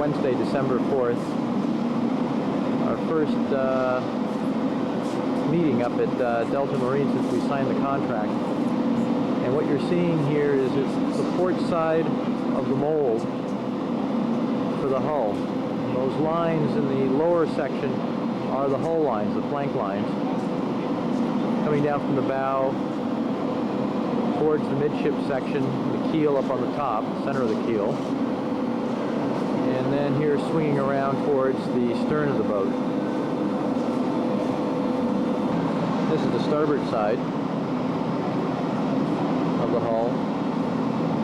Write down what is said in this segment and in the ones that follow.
Wednesday, December 4th. Our first meeting up at Delta Marine since we signed the contract. And what you're seeing here is it's the port side of the mold for the hull. And those lines in the lower section are the hull lines, the plank lines, coming down from the bow towards the midship section, the keel up on the top, center of the keel, and then here swinging around towards the stern of the boat. This is the starboard side of the hull,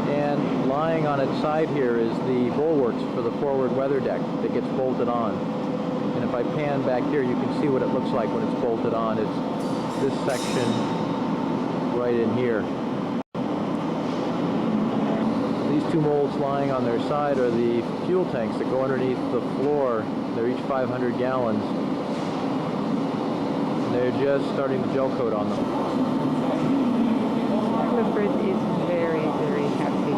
and lying on its side here is the bulwarks for the forward weather deck that gets bolted on. And if I pan back here, you can see what it looks like when it's bolted on. It's this section right in here. These two molds lying on their side are the fuel tanks that go underneath the floor. They're each 500 gallons. They're just starting the gel coat on them. The bridge is very, very heavy.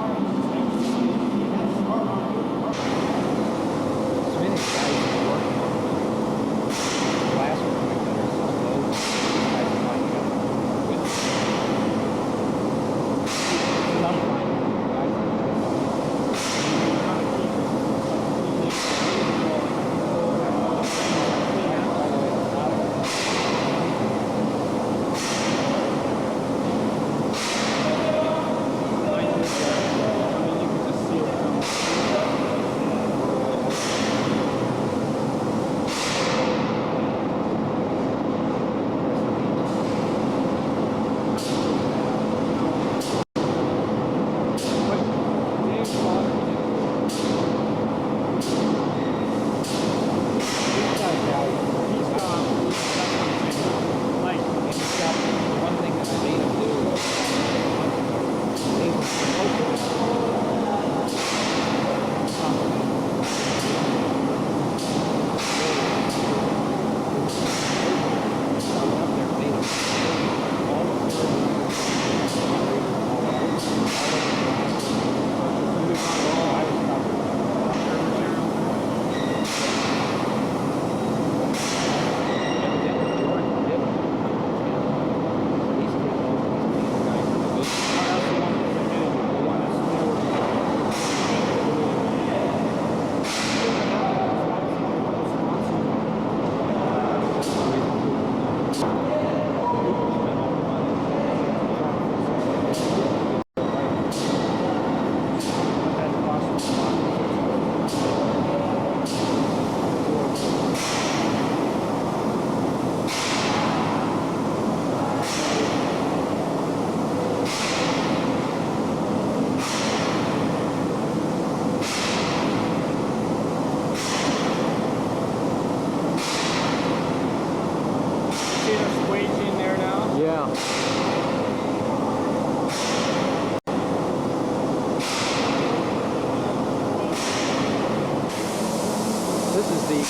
This is the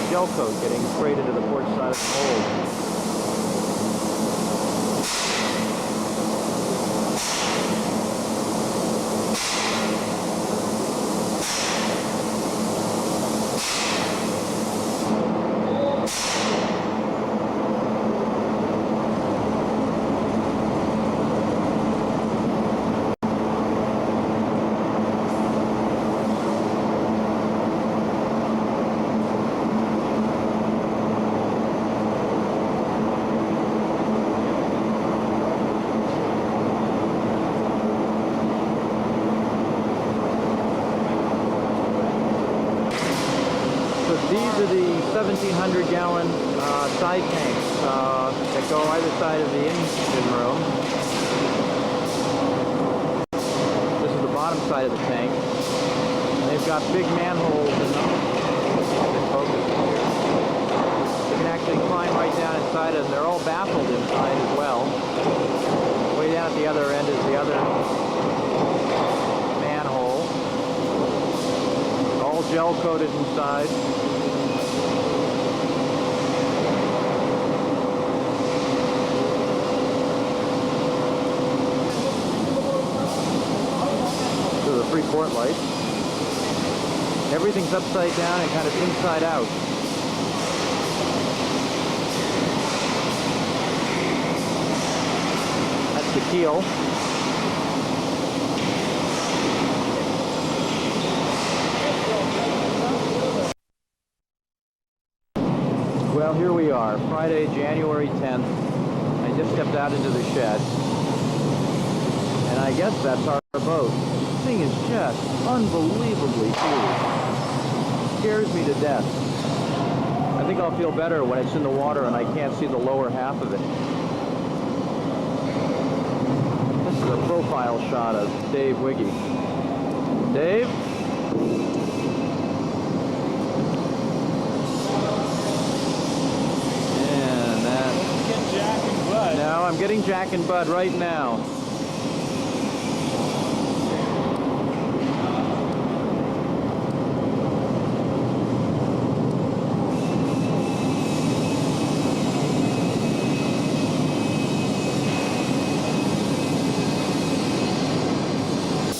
gel coat getting sprayed into the port side of the mold. These are the 1,700 gallon side tanks that go either side of the engine room. This is the bottom side of the tank. And they've got big manholes in them. You can actually climb right down inside of them. They're all baffled inside as well. Way down at the other end is the other manhole. All gel coated inside. Three port lights. Everything's upside down and kind of inside out. That's the keel. Well, here we are, Friday, January 10th. I just stepped out into the shed, and I guess that's our boat. This thing is just unbelievably huge. Scares me to death. I think I'll feel better when it's in the water and I can't see the lower half of it. This is a profile shot of Dave Wiggy. Dave? No, I'm getting Jack and Bud right now.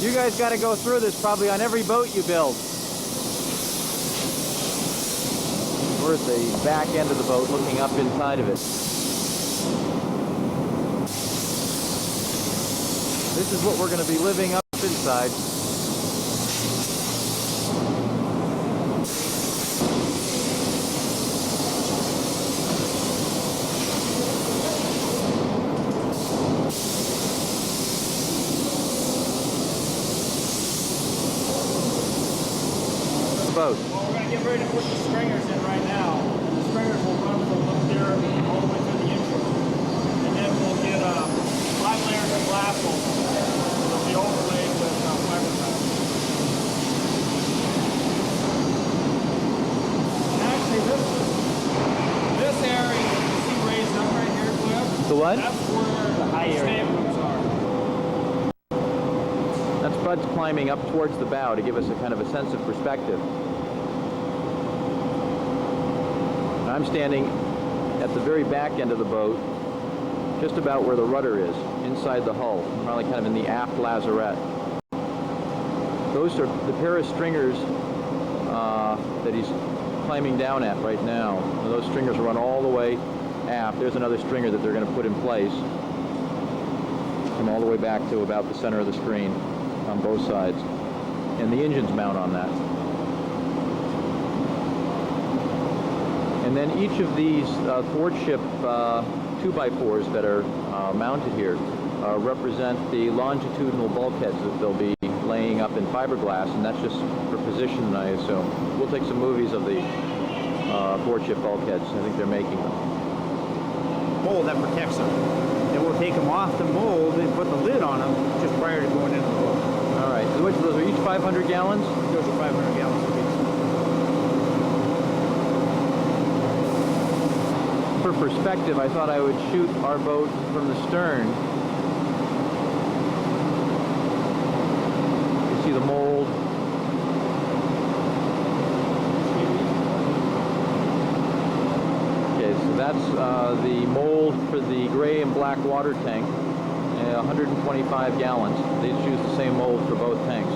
You guys got to go through this probably on every boat you build. We're at the back end of the boat looking up inside of it. This is what we're going to be living up inside. Boat. Well, we're going to get ready to put the stringers in right now. The stringers will run from up there all the way to the intro. And then we'll get 5 layers of glass over. It'll be overlaid with fiberglass. Actually, this area that you see raised up right here, Cliff, The what? that's where the high staterooms are. That's Bud's climbing up towards the bow to give us a kind of a sense of perspective. I'm standing at the very back end of the boat, just about where the rudder is, inside the hull, probably kind of in the aft lazarette. Those are the pair of stringers that he's climbing down at right now. And those stringers run all the way aft. There's another stringer that they're going to put in place. Come all the way back to about the center of the screen on both sides. And the engines mount on that. And then each of these thwartship 2x4s that are mounted here represent the longitudinal bulkheads that they'll be laying up in fiberglass, and that's just for position, I assume. We'll take some movies of the thwartship bulkheads. I think they're making them. Mold that protects them. Then we'll take them off the mold and put the lid on them just prior to going into the boat. All right. So which of those are each 500 gallons? Those are 500 gallons apiece. For perspective, I thought I would shoot our boat from the stern. You see the mold. Okay, so that's the mold for the gray and black water tank, 125 gallons. They just use the same mold for both tanks.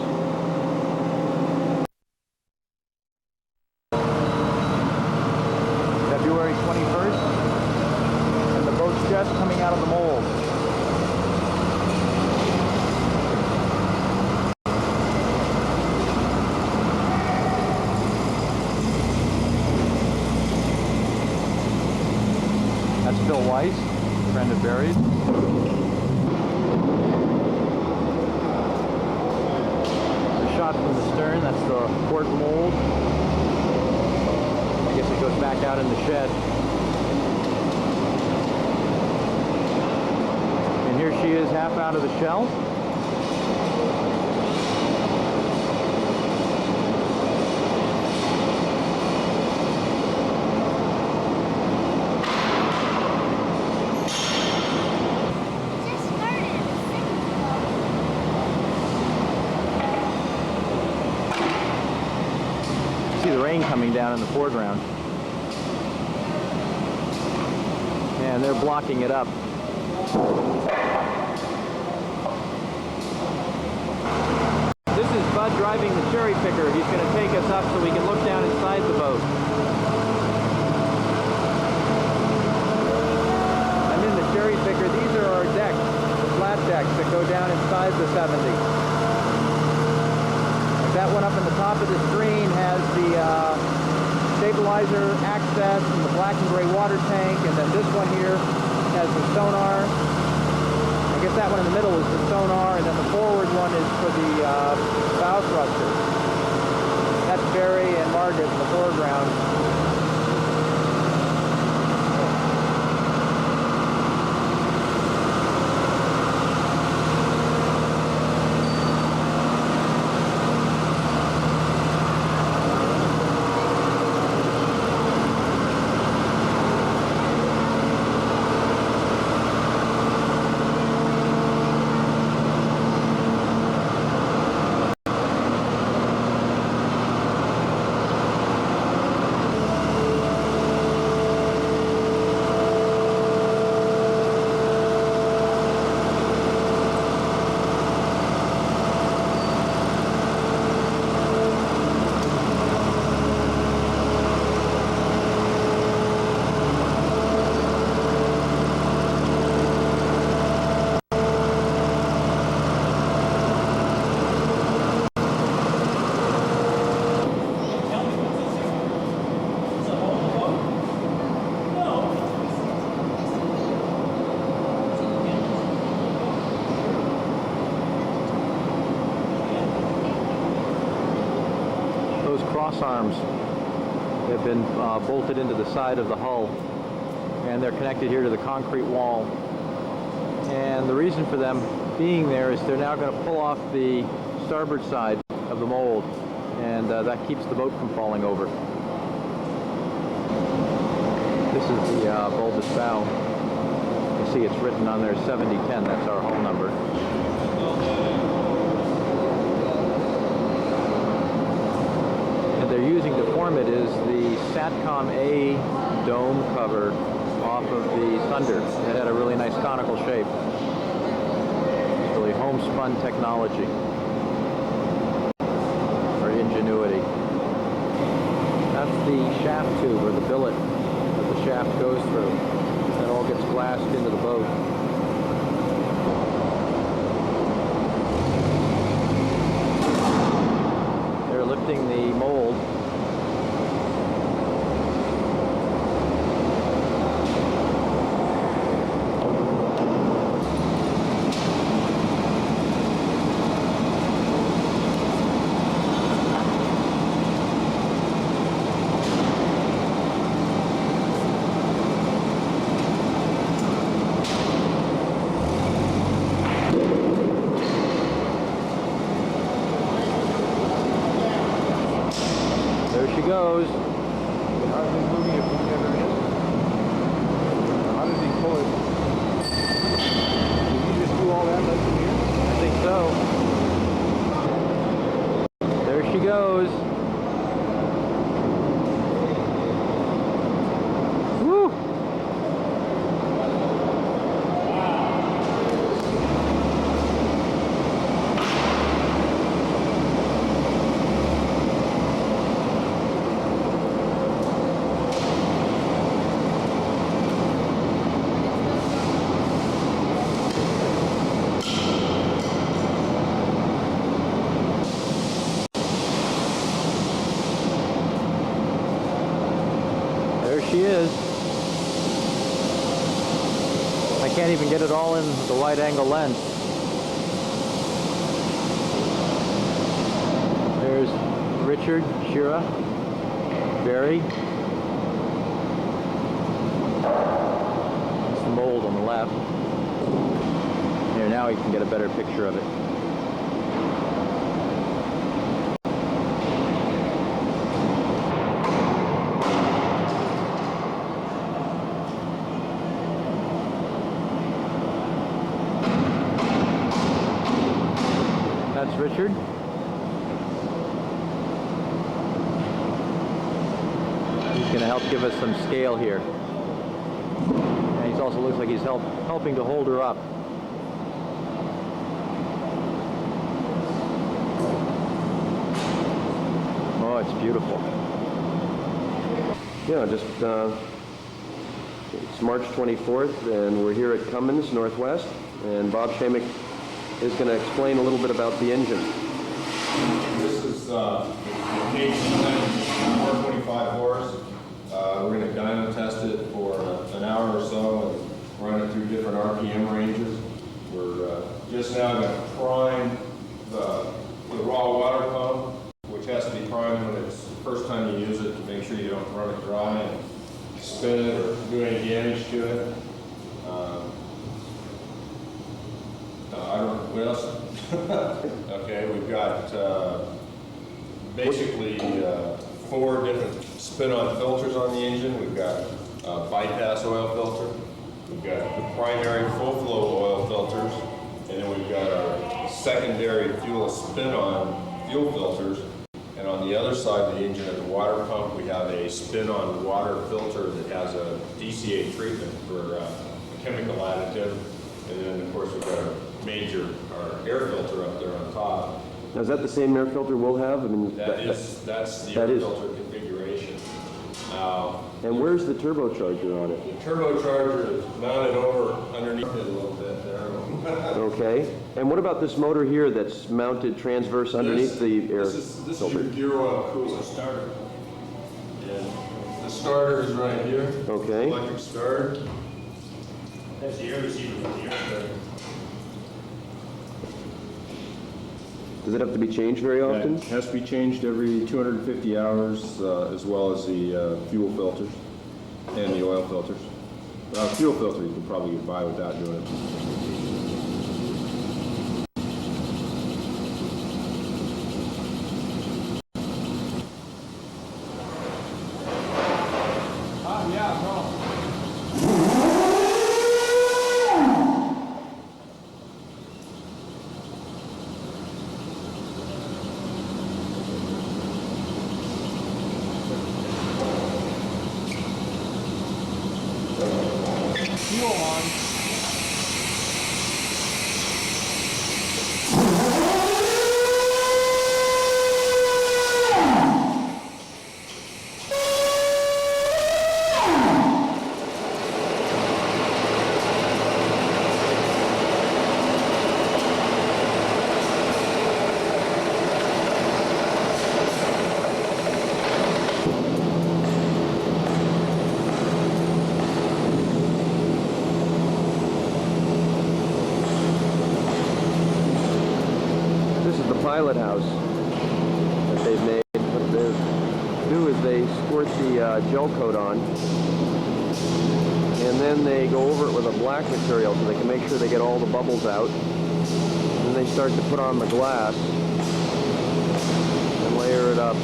February 21st, and the boat's just coming out of the mold. That's Phil Weiss, friend of Barry's. The shot from the stern, that's the port mold. I guess it goes back out in the shed. And here she is, half out of the shell. See the rain coming down in the foreground. And they're blocking it up. This is Bud driving. driving the cherry picker. He's going to take us up so we can look down inside the boat. I'm in the cherry picker. These are our decks, the flat decks that go down inside the 70. That one up in the top of the screen has the stabilizer access and the black and gray water tank, and then this one here has the sonar. I guess that one in the middle is the sonar, and then the forward one is for the bow thruster. That's Barry and Margaret in the foreground. Cross arms have been bolted into the side of the hull, and they're connected here to the concrete wall. And the reason for them being there is they're now going to pull off the starboard side of the mold, and that keeps the boat from falling over. This is the bulbous bow. You see it's written on there 7010, that's our hull number. They're using to form it is the Satcom A dome cover off of the Thunder. It had a really nice conical shape. It's really homespun technology, or ingenuity. That's the shaft tube, or the billet that the shaft goes through. That all gets glassed into the boat. Lifting the mold. There she goes. How is he moving it from there? How does he pull it? Did he just do all that like in here? I think so. There she goes. Woo! She is. I can't even get it all in the wide angle lens. There's Richard, Shira, Barry. It's the mold on the left. Here, now you can get a better picture of it. That's Richard. He's going to help give us some scale here. And he also looks like he's helping to hold her up. it's beautiful. Yeah, just it's March 24th, and we're here at Cummins Northwest, and Bob Shamick is going to explain a little bit about the engine. This is page 425 horse. We're going to dyno test it for an hour or so and run it through different RPM ranges. We're just now going to prime the raw water pump, which has to be primed when it's the first time you use it to make sure you don't run it dry and spin it or do any damage to it. I don't know, what else? Okay, we've got basically 4 different spin-on filters on the engine. We've got bypass oil filter, we've got the primary full flow oil filters, and then we've got our secondary fuel spin-on fuel filters. And on the other side of the engine at the water pump, we have a spin-on water filter that has a DCA treatment for a chemical additive. And then, of course, we've got our air filter up there on top. Now, is that the same air filter we'll have? I mean, That's the air filter configuration. And where's the turbocharger on it? The turbocharger is mounted over underneath it a little bit there. Okay. And what about this motor here that's mounted transverse underneath the air This is filter? your gear oil cooler starter. And the starter is right here. Okay. Electric starter. That's the air receiver for the air starter. Does it have to be changed very often? It has to be changed every 250 hours, as well as the fuel filters and the oil filters. Fuel filter you can probably get by without doing it. Fuel on. Pilot house that they've made. What they do is they squirt the gel coat on, and then they go over it with a black material so they can make sure they get all the bubbles out. Then they start to put on the glass and layer it up.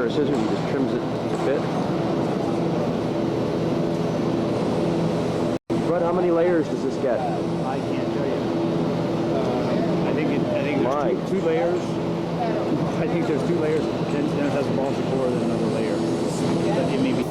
Scissors and just trims it to fit. But how many layers does this get? I can't tell you. I think there's two layers. I think there's 2 layers. Then it has a balls of core, then another layer. But it may be.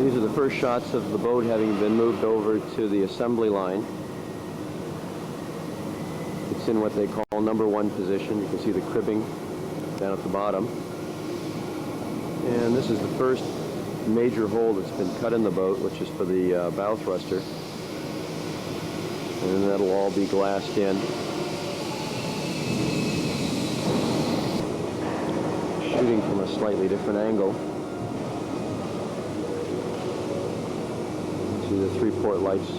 These are the first shots of the boat having been moved over to the assembly line. It's in what they call #1 position. You can see the cribbing down at the bottom. And this is the first major hole that's been cut in the boat, which is for the bow thruster. And then that'll all be glassed in. Shooting from a slightly different angle. See the 3-port lights.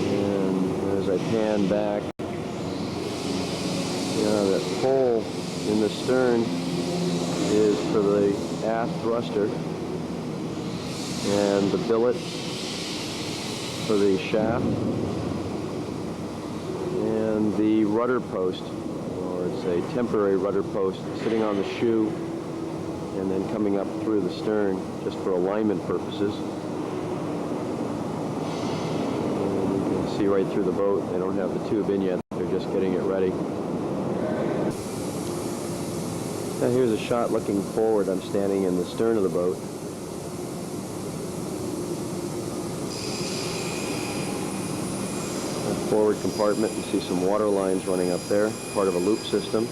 And as I pan back, in the stern is for the aft thruster, and the billet for the shaft, and the rudder post, or it's a temporary rudder post sitting on the shoe and then coming up through the stern just for alignment purposes. And you can see right through the boat. They don't have the tube in yet. They're just getting it ready. Now here's a shot looking forward. I'm standing in the stern of the boat. The forward compartment, you see some water lines running up there, part of a loop system.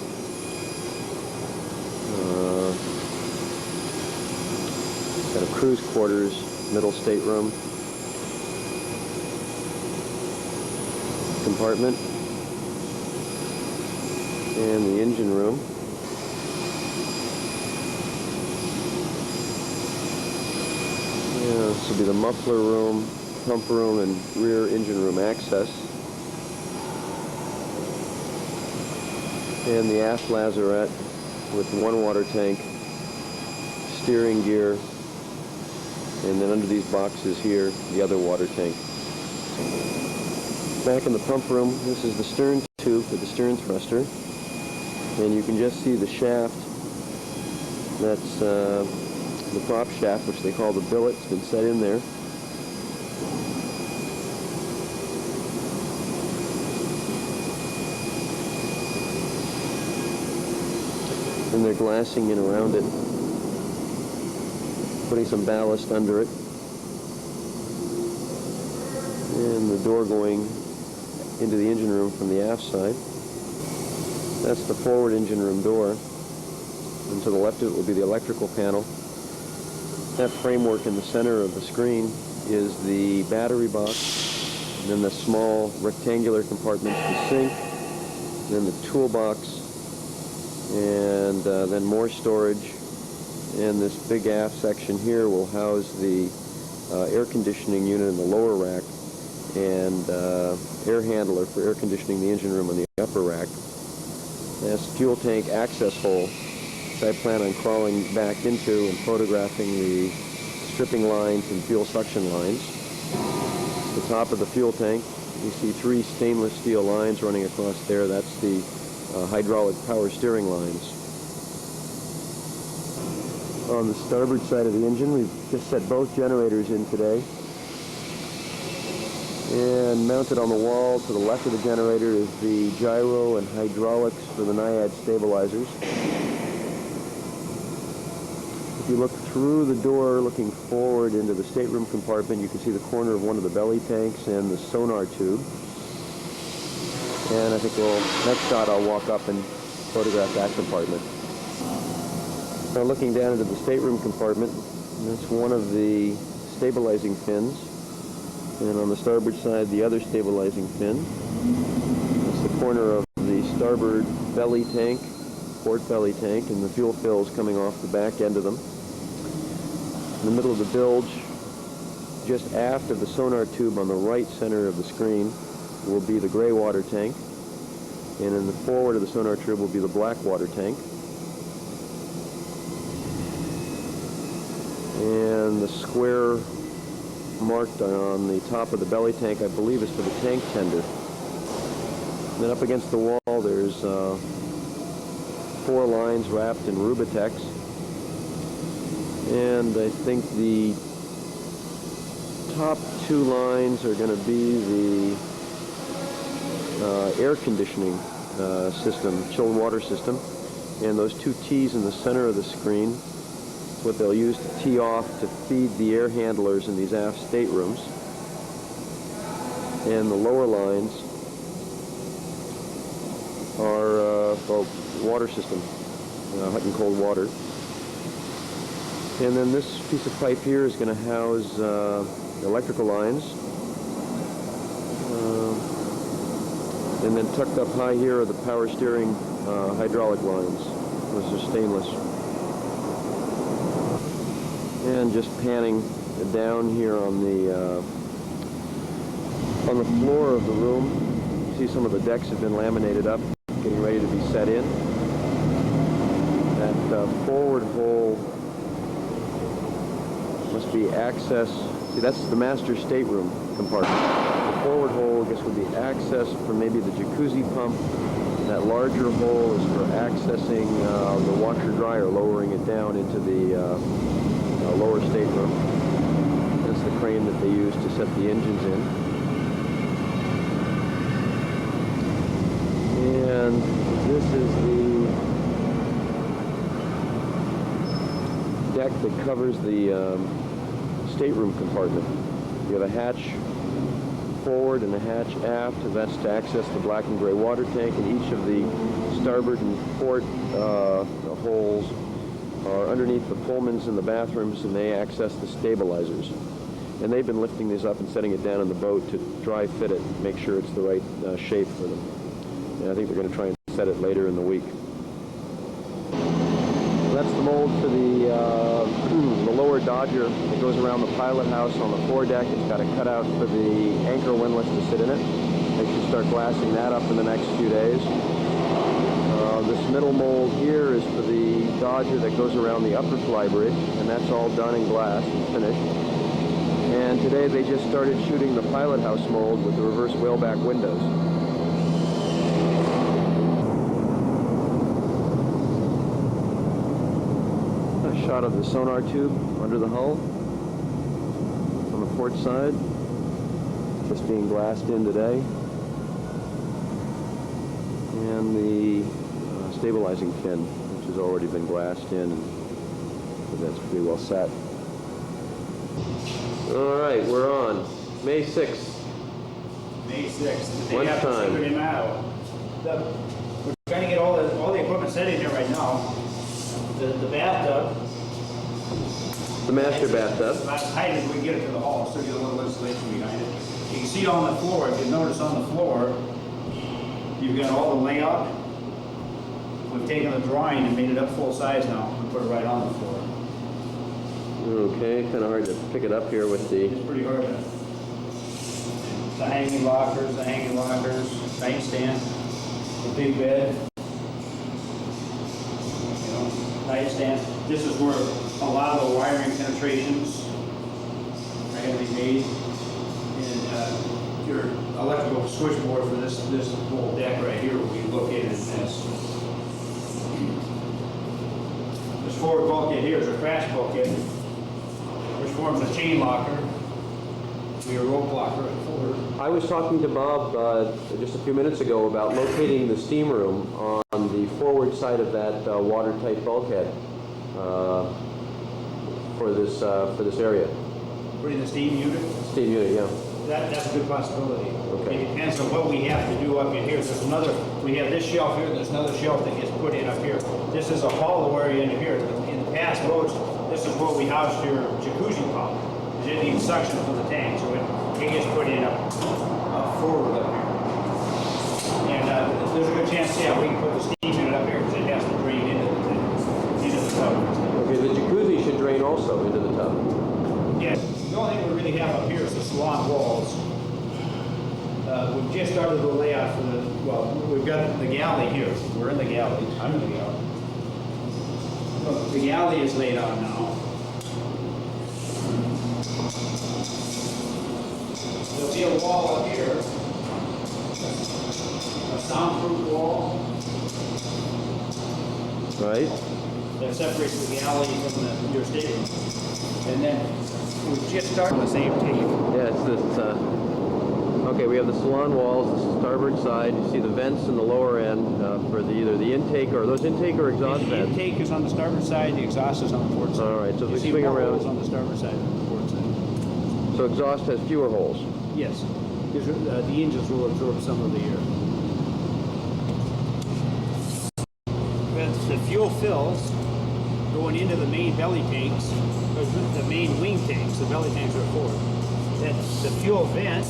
Got a cruise quarters, middle stateroom compartment, and the engine room. Yeah, this will be the muffler room, pump room, and rear engine room access. And the aft lazarette with one water tank, steering gear, and then under these boxes here, the other water tank. Back in the pump room, this is the stern tube for the stern thruster. And you can just see the shaft. That's the prop shaft, which they call the billet. It's been set in there. And they're glassing in around it, putting some ballast under it. And the door going into the engine room from the aft side. That's the forward engine room door. And to the left of it will be the electrical panel. That framework in the center of the screen is the battery box, and then the small rectangular compartment for the sink, and then the toolbox, and then more storage. And this big aft section here will house the air conditioning unit in the lower rack, and air handler for air conditioning the engine room on the upper rack. That's fuel tank access hole, which I plan on crawling back into and photographing the stripping lines and fuel suction lines. The top of the fuel tank, you see 3 stainless steel lines running across there. That's the hydraulic power steering lines. On the starboard side of the engine, we've just set both generators in today. And mounted on the wall to the left of the generator is the gyro and hydraulics for the Naiad stabilizers. If you look through the door looking forward into the stateroom compartment, you can see the corner of one of the belly tanks and the sonar tube. And I think next shot I'll walk up and photograph that compartment. Now looking down into the stateroom compartment, that's one of the stabilizing fins. And on the starboard side, the other stabilizing fin. That's the corner of the starboard belly tank, port belly tank, and the fuel fills coming off the back end of them. In the middle of the bilge, just aft of the sonar tube on the right center of the screen, will be the gray water tank. And in the forward of the sonar tube will be the black water tank. And the square marked on the top of the belly tank, I believe, is for the tank tender. And then up against the wall, there's 4 lines wrapped in Rubitex. And I think the top 2 lines are going to be the air conditioning system, chilled water system. And those 2 T's in the center of the screen, what they'll use to tee off to feed the air handlers in these aft staterooms. And the lower lines are water system, hot and cold water. And then this piece of pipe here is going to house electrical lines. And then tucked up high here are the power steering hydraulic lines. Those are stainless. And just panning down here on the floor of the room, you see some of the decks have been laminated up, getting ready to be set in. That forward hole must be access. See, that's the master stateroom compartment. The forward hole, I guess, would be access for maybe the jacuzzi pump. That larger hole is for accessing the washer dryer, lowering it down into the lower stateroom. That's the crane that they use to set the engines in. And this is the deck that covers the stateroom compartment. You have a hatch forward and a hatch aft, and that's to access the black and gray water tank, and each of the starboard and port holes are underneath the Pullmans in the bathrooms, and they access the stabilizers. And they've been lifting these up and setting it down in the boat to dry fit it, make sure it's the right shape for them. And I think they're going to try and set it later in the week. That's the mold for the lower Dodger that goes around the pilot house on the foredeck. It's got a cutout for the anchor windlass to sit in it. They should start glassing that up in the next few days. This middle mold here is for the Dodger that goes around the upper flybridge, and that's all done in glass and finished. And today they just started shooting the pilot house mold with the reverse whaleback windows. Shot of the sonar tube under the hull on the port side, just being glassed in today, and the stabilizing fin, which has already been glassed in, so that's pretty well set. All right, we're on May 6th. May 6th. The day Lunch after time. Cinco de Mayo. We're trying to get all the equipment set in here right now. The bathtub. The master bathtub. About as tight as we can get it to the hall, so get a little insulation behind it. You can see on the floor, if you notice on the floor, you've got all the layout. We've taken the drawing and made it up full size now and put it right on the floor. Okay, kind of hard to pick it up here with the... It's pretty hard to... The hanging lockers, nightstand, the big bed, nightstand. This is where a lot of the wiring penetrations are going to be made. And your electrical switchboard for this whole deck right here will be located in this. This forward bulkhead here is a crash bulkhead, which forms a chain locker. Your rope locker at forward. I was talking to Bob just a few minutes ago about locating the steam room on the forward side of that watertight bulkhead for this area. Putting the steam unit? Steam unit, yeah. That's a good possibility. Okay. It depends on what we have to do up in here. There's another, we have this shelf here, there's another shelf that gets put in up here. This is a hollow area in here. In the past boats, this is where we housed your jacuzzi pump. It needs suction for the tank, so it gets put in up forward up here. And there's a good chance, yeah, we can put the steam unit up here because it has to drain into the tub. Okay, the jacuzzi should drain also into the tub. Yes. The only thing we really have up here is the salon walls. We've just started the layout for the, well, we've got the galley here. We're in the galley. I'm in the galley. The galley is laid out now. There'll be a wall up here, a soundproof wall Right? that separates the galley from your stateroom. And then we've just started on the same tape. Yeah, it's this, okay, we have the salon walls, this is starboard side. You see the vents in the lower end for either the intake, or those intake or exhaust The vents. intake is on the starboard side, the exhaust is on the port side. All right, so if you we see swing more around- holes on the starboard side than the port side. So exhaust has fewer holes. Yes, because the engines will absorb some of the air. But the fuel fills going into the main belly tanks, the main wing tanks, the belly tanks are forward. Then the fuel vent,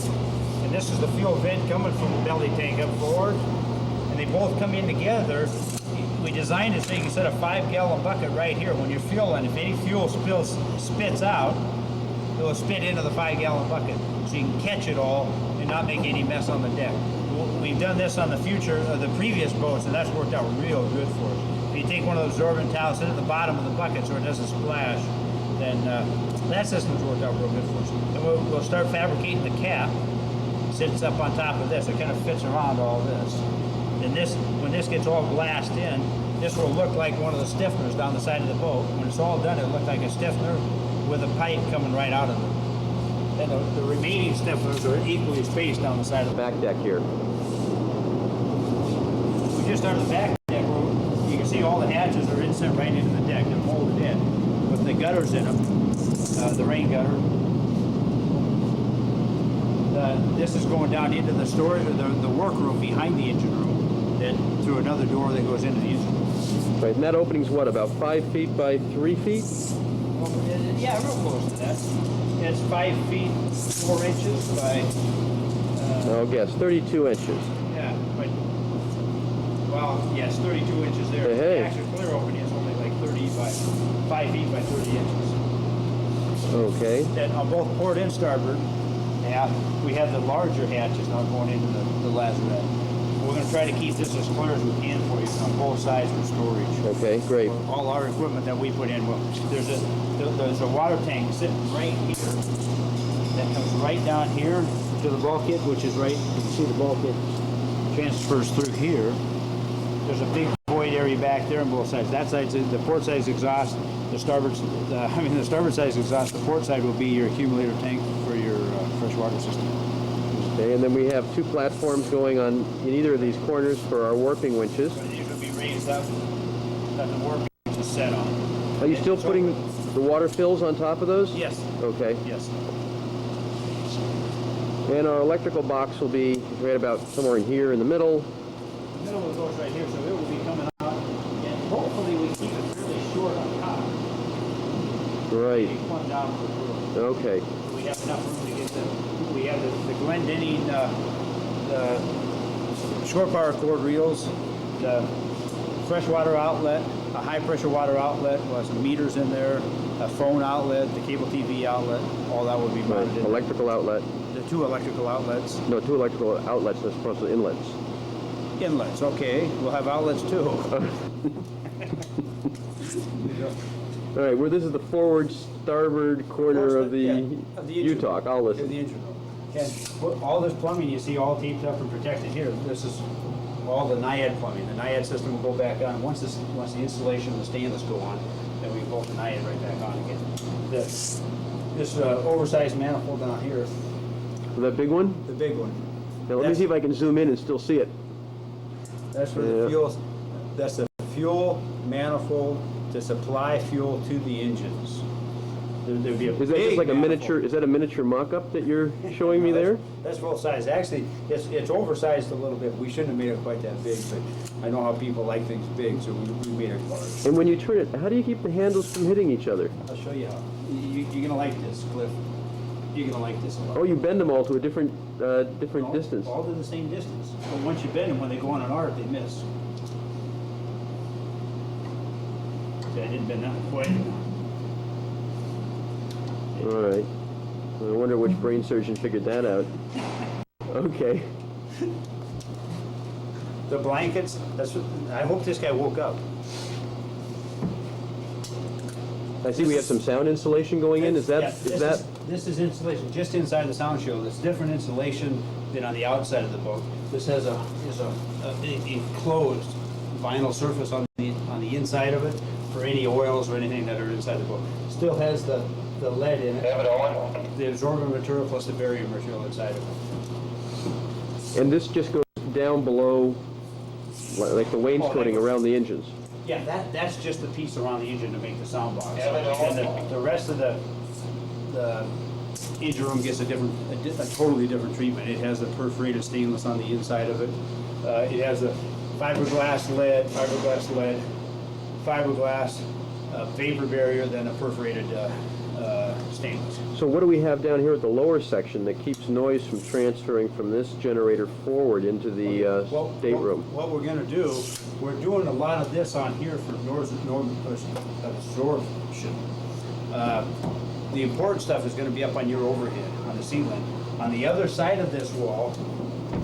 and this is the fuel vent coming from the belly tank up forward, and they both come in together. We designed this thing, you set a 5-gallon bucket right here. When you're fueling, if any fuel spits out, it'll spit into the 5-gallon bucket, so you can catch it all and not make any mess on the deck. We've done this on the previous boats, and that's worked out real good for us. if you take one of those absorbent towels, sit at the bottom of the bucket so it doesn't splash, then that system's worked out real good for us. And we'll start fabricating the cap. Sits up on top of this. It kind of fits around all this. And this, when this gets all glassed in, this will look like one of the stiffeners down the side of the boat. When it's all done, it'll look like a stiffener with a pipe coming right out of it. And the remaining stiffeners are equally spaced down the side of the Back deck here. We just started the back deck where you can see all the hatches are inset right into the deck. They're molded in with the gutters in them, the rain gutter. This is going down into the storage, or the workroom behind the engine room, then through another door that goes into the engine room. Right, and that opening's what, about 5 feet by 3 feet? Well, yeah, real close to that. It's 5 feet 4 inches by. I'll guess 32 inches. Yeah, but well, yes, 32 inches there. Hey, hey. The actual clear opening is only like 5 feet by 30 inches. Okay. Then on both port and starboard, we have the larger hatches now going into the lazarette. We're going to try to keep this as clear as we can for you on both sides for storage. Okay, great. All our equipment that we put in, well, there's a water tank sitting right here that comes right down here to the bulkhead, which is right, you can see the bulkhead transfers through here. There's a big void area back there on both sides. That side's the port side's exhaust. The starboard side's exhaust. The port side will be your accumulator tank for your freshwater system. Okay, and then we have 2 platforms going on in either of these corners for our warping winches. So these will be raised up that the warp is set on. Are you still putting the water fills on top of those? Yes. Okay. Yes. And our electrical box will be right about somewhere in here in the middle. The middle will go right here, so it will be coming out, and hopefully we keep it fairly short on top. Right. Maybe plumb down for the roof. Okay. So we have enough room to get we have the Glendenning shore power cord reels, the freshwater outlet, a high pressure water outlet, with some meters in there, a phone outlet, the cable TV outlet, all that will be Right. mounted in. Electrical outlet. The 2 electrical outlets. No, 2 electrical outlets as opposed to inlets. Inlets, okay. We'll have outlets too. All right, where this is the forward starboard corner of the U-Talk. I'll Of listen. the engine room. And all this plumbing you see all taped up and protected here, this is all the NIAD plumbing. The NIAD system will go back on. Once the installation of the stainless go on, then we can bolt the NIAD right back on again. This oversized manifold down here, That big one? the big one, Now let me see if I can zoom in and still see it. that's for Yeah. the fuel. That's the fuel manifold to supply fuel to the engines. There'd be a Is that big just like a manifold. miniature? Is that a miniature mock-up that you're showing me there? That's full size. Actually, it's oversized a little bit. We shouldn't have made it quite that big, but I know how people like things big, so we made it large. And when you turn it, how do you keep the handles from hitting each other? I'll show you how. You're gonna like this, Cliff. You're gonna like this a lot. Oh, you bend them all to a different distance. All to the same distance. But once you bend them, when they go on an arc, they miss. See, I didn't bend that one quite. All right. I wonder which brain surgeon figured that out. Okay. The blankets. I hope this guy woke up. I see we have some sound insulation going in. Is that? This is insulation just inside the sound shield. It's different insulation than on the outside of the boat. This has a enclosed vinyl surface on the inside of it for any oils or anything that are inside the boat. Still has the lead in it. The absorbent material plus the barrier material inside of it. And this just goes down below, like the wainscoting around the engines. Yeah, that's just the piece around the engine to make the sound box. And the rest of the engine room gets a totally different treatment. It has the perforated stainless on the inside of it. It has a fiberglass lead, vapor barrier, then a perforated stainless. So what do we have down here at the lower section that keeps noise from transferring from this generator forward into the stateroom? What we're going to do, we're doing a lot of this on here for absorption. The important stuff is going to be up on your overhead, on the ceiling. On the other side of this wall,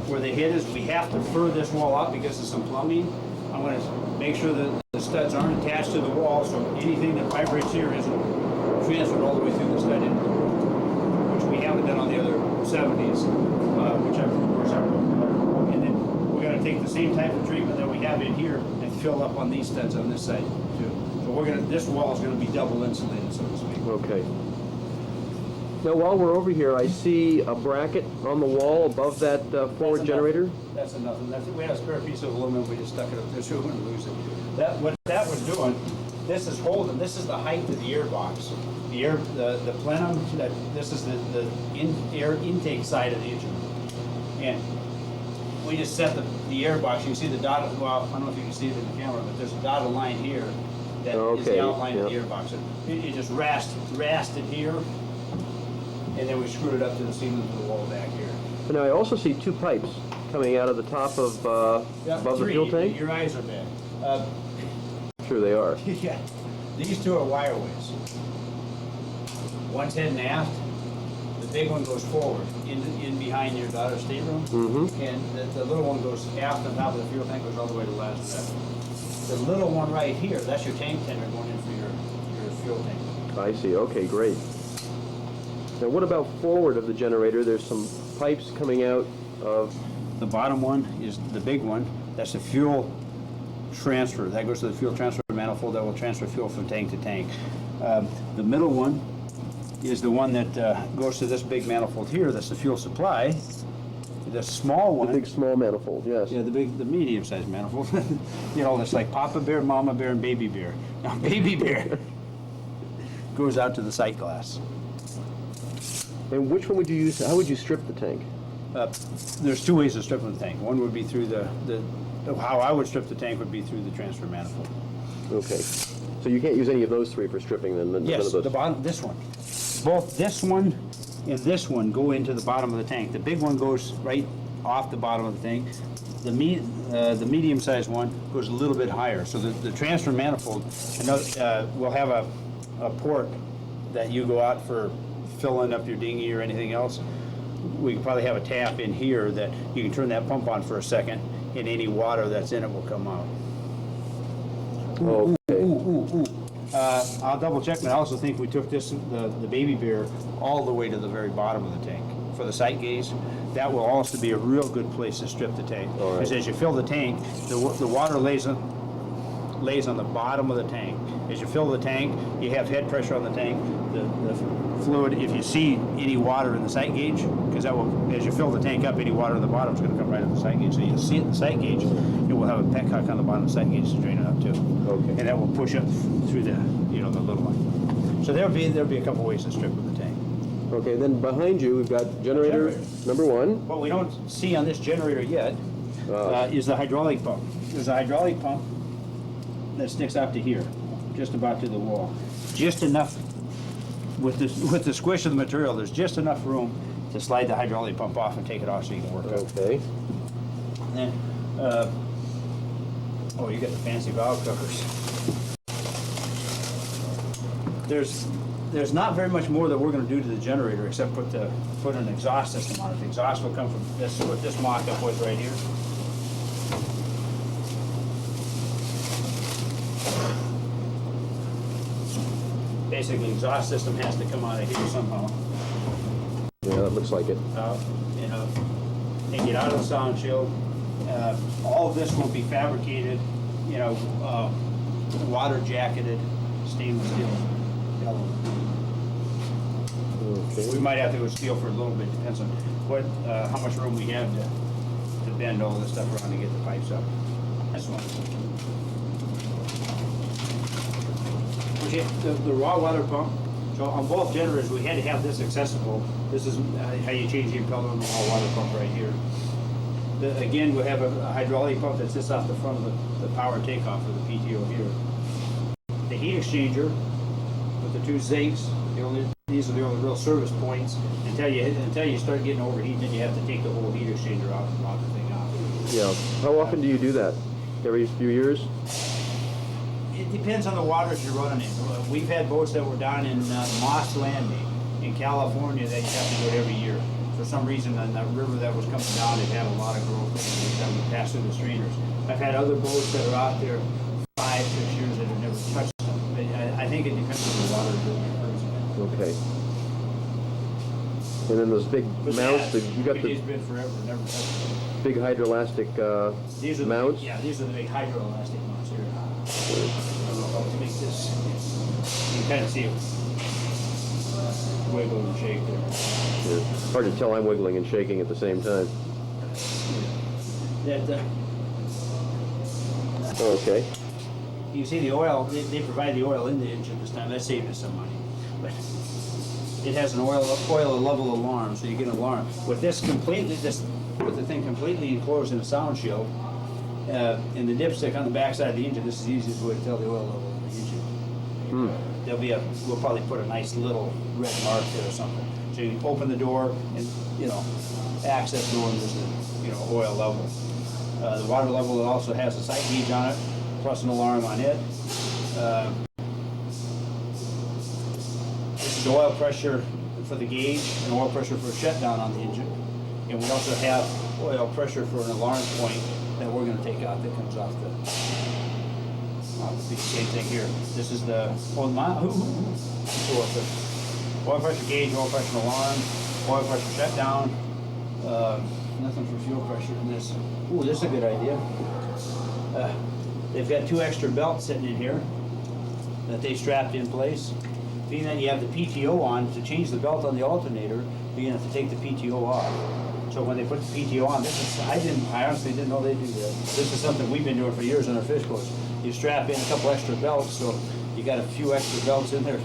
where the head is, we have to fur this wall out because of some plumbing. I'm going to make sure that the studs aren't attached to the wall, so anything that vibrates here isn't transferred all the way through the stud end, which we haven't done on the other 70s, which of course are. And then we're going to take the same type of treatment that we have in here and fill up on these studs on this side too. So we're going to, this wall is going to be double insulated, so to speak. Okay. Now, while we're over here, I see a bracket on the wall above that forward generator. That's nothing. We had a spare piece of aluminum. We just stuck it up there so we wouldn't lose it. What that was doing, this is holding. This is the height of the air box. The plenum. This is the air intake side of the engine, and we just set the air box. You can see the dotted. Well, I don't know if you can see it in the camera, but there's a dotted line here that is the outline of the air box. It just rasted here. And then we screwed it up to the ceiling of the wall back here. Now I also see two pipes coming out of the top of above the fuel tank. Your eyes are bad. Sure they are. Yeah, these two are wireways. One's heading aft. The big one goes forward, in behind your daughter's stateroom, and the little one goes aft on top of the fuel tank, goes all the way to the last step. The little one right here, that's your tank tender going in for your fuel tank. I see. Okay, great. Now, what about forward of the generator? There's some pipes coming out of... The bottom one is the big one. That's the fuel transfer. That goes to the fuel transfer manifold that will transfer fuel from tank to tank. The middle one is the one that goes to this big manifold here. That's the fuel supply. The small one... The big small manifold, yes. Yeah, the medium-sized manifold. You know, it's like Papa Bear, Mama Bear, and Baby Bear. Now, Baby Bear goes out to the sight glass. And which one would you use? How would you strip the tank? There's two ways of stripping the tank. One would be through how I would strip the tank would be through the transfer manifold. Okay. So you can't use any of those three for stripping then? Yes, the bottom, this one. Both this one and this one go into the bottom of the tank. The big one goes right off the bottom of the tank. The medium-sized one goes a little bit higher. So the transfer manifold will have a port that you go out for filling up your dinghy or anything else. We can probably have a tap in here that you can turn that pump on for a second, and any water that's in it will come out. Okay. I'll double check, but I also think we took the Baby Bear all the way to the very bottom of the tank for the sight gauge. That will also be a real good place to strip the tank. Because as you fill the tank, the water lays on the bottom of the tank. As you fill the tank, you have head pressure on the tank. The fluid, if you see any water in the sight gauge, because that will, as you fill the tank up, any water in the bottom is going to come right up the sight gauge. So you'll see it in the sight gauge. It will have a petcock on the bottom of the sight gauge to drain it up too. Okay. And that will push up through the little line. So there'll be a couple ways to strip with the tank. Okay. Then behind you, we've got generator number one. What we don't see on this generator yet is the hydraulic pump. There's a hydraulic pump that sticks out to here, just about to the wall. Just enough, with the squish of the material, there's just enough room to slide the hydraulic pump off and take it off so you can work out. Okay. And then, you got the fancy valve covers. There's not very much more that we're going to do to the generator except put an exhaust system on it. The exhaust will come from what this mock-up was right here. Basically, exhaust system has to come out of here somehow. Yeah, that looks like it. And get out of the sound shield. All of this will be fabricated, water jacketed stainless steel. Okay. We might have to go steel for a little bit. Depends on how much room we have to bend all this stuff around to get the pipes up. This one. The raw water pump. So on both generators, we had to have this accessible. This is how you change the impeller on the raw water pump right here. Again, we have a hydraulic pump that sits off the front of the power takeoff of the PTO here. The heat exchanger with the two zincs. These are the only real service points. Until you start getting overheat, then you have to take the whole heat exchanger out and lock the thing out. Yeah. How often do you do that? Every few years? It depends on the waters you're running in. We've had boats that were down in Moss Landing in California that you have to do it every year. for some reason on that river that was coming down, it had a lot of growth every time we passed through the strainers. I've had other boats that are out there 5, 6 years that have never touched them. But I think it depends on the water that you're cruising. Okay. And then those big But mounts, yeah, you got these the been forever, never touched them. big hydroelastic These are mounts? these are the big hydroelastic mounts here. I don't know how to make this. You can kind of see it wiggle and shake there. Yeah. Hard to tell I'm wiggling and shaking at the same time. That, Okay. you see the oil, they provide the oil in the engine this time. That saved us some money. But it has an oil level alarm, so you get an alarm. With this with the thing completely enclosed in a sound shield, and the dipstick on the backside of the engine, this is the easiest way to tell the oil level in the engine. We'll probably put a nice little red mark there or something. So you open the door and, access door, and there's the, oil level. The water level, it also has a sight gauge on it, plus an alarm on it. This is oil pressure for the gauge and oil pressure for shutdown on the engine. And we also have oil pressure for an alarm point that we're going to take out that comes off the same thing here. This is the oil pressure gauge, oil pressure alarm, oil pressure shutdown. Nothing for fuel pressure in this. Ooh, this is a good idea. They've got 2 extra belts sitting in here that they strapped in place. Being that you have the PTO on, to change the belt on the alternator, you're gonna have to take the PTO off. So when they put the PTO on, I honestly didn't know they do that. This is something we've been doing for years on our fish boats. You strap in a couple extra belts, so you got a few extra belts in there.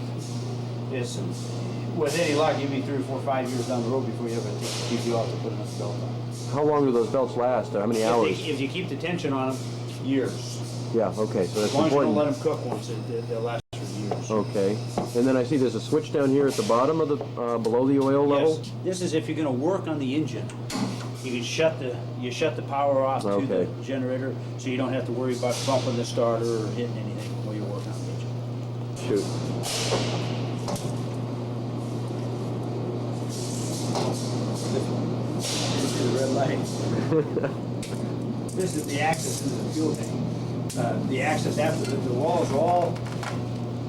With any luck, you'll be 3 or 4 or 5 years down the road before you ever take the PTO off to put another belt on. How long do those belts last? How many hours? If you keep the tension on them, years. Yeah, okay, so that's As long as you don't important. let them cook once, they'll last for years. Okay, and then I see there's a switch down here at the bottom of the, below the oil level? Yes. This is if you're gonna work on the engine. You can shut the power off to Okay. the generator, so you don't have to worry about bumping the starter or hitting anything while you're working on the engine. Shoot. This is the red light. This is the axis of the fuel tank. The axis after the walls are all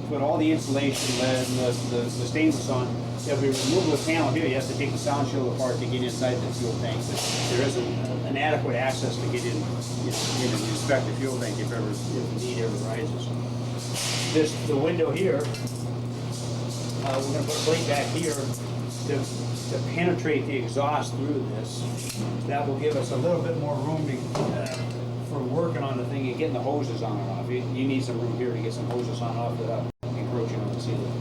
put all the insulation lead and the stainless on. If we remove the panel here, you have to take the sound shield apart to get inside the fuel tank. But there is an adequate access to get in, and inspect the fuel tank if the need ever arises. The window here, we're going to put a plate back here to penetrate the exhaust through this. That will give us a little bit more room for working on the thing and getting the hoses on and off. You need some room here to get some hoses on and off without encroaching on the ceiling.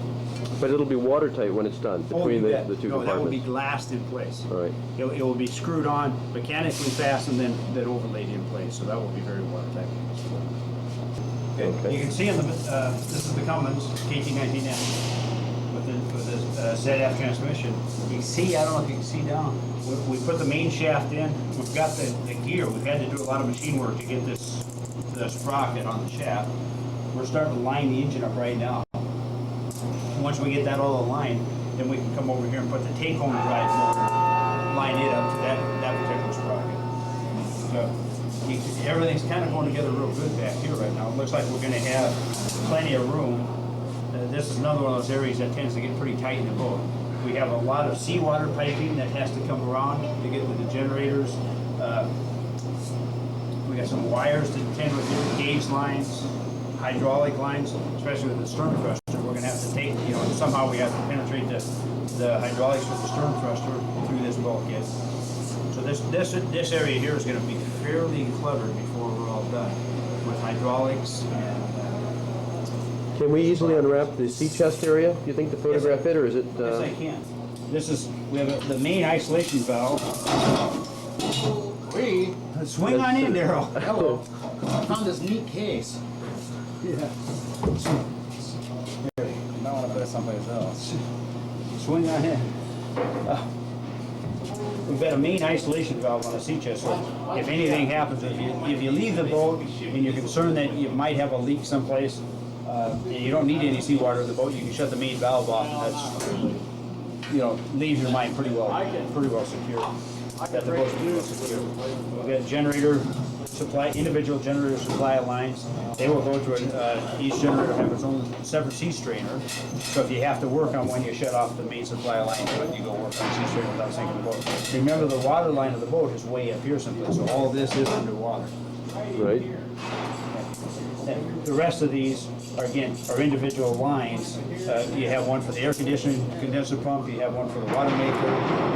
But it'll be watertight when it's done, between the 2 compartments? That will be glassed in place. All right. It will be screwed on, mechanically fastened, then overlaid in place, so that will be very watertight. Okay. You can see on this is the Cummins KT19N with the ZF transmission. You can see, I don't know if you can see down, we put the main shaft in, we've got the gear, we've had to do a lot of machine work to get the sprocket on the shaft. We're starting to line the engine up right now. Once we get that all aligned, then we can come over here and put the take-home drive motor, line it up to that particular sprocket. So everything's kind of going together real good back here right now. It looks like we're going to have plenty of room. This is another one of those areas that tends to get pretty tight in the boat. We have a lot of seawater piping that has to come around to get to the generators. We got some wires to contend with here, gauge lines, hydraulic lines, especially with the stern thruster. We're going to have to take, somehow we have to penetrate the hydraulics with the stern thruster through this bulkhead. So this area here is going to be fairly cluttered before we're all done with hydraulics and. Can we easily unwrap the sea chest area, do you think, to photograph it, or is it? Yes, I can. We have the main isolation valve. Swing on in, Daryl. Hello. I found this neat case. Yeah. Here, you might want to put it someplace else. Swing on in. We've got a main isolation valve on the sea chest, so if anything happens, if you leave the boat and you're concerned that you might have a leak someplace, and you don't need any seawater in the boat, you can shut the main valve off, and leaves your mind pretty well secure. Got the boat's pretty well secure. We've got generator supply, individual generator supply lines. They will go to each generator have its own separate sea strainer. So if you have to work on when you shut off the main supply line, you go work on sea strainer without sinking the boat. Remember, the water line of the boat is way up here someplace, so all this is underwater. Right. And the rest of these are, again, are individual lines. You have one for the air conditioning condenser pump, you have one for the water maker,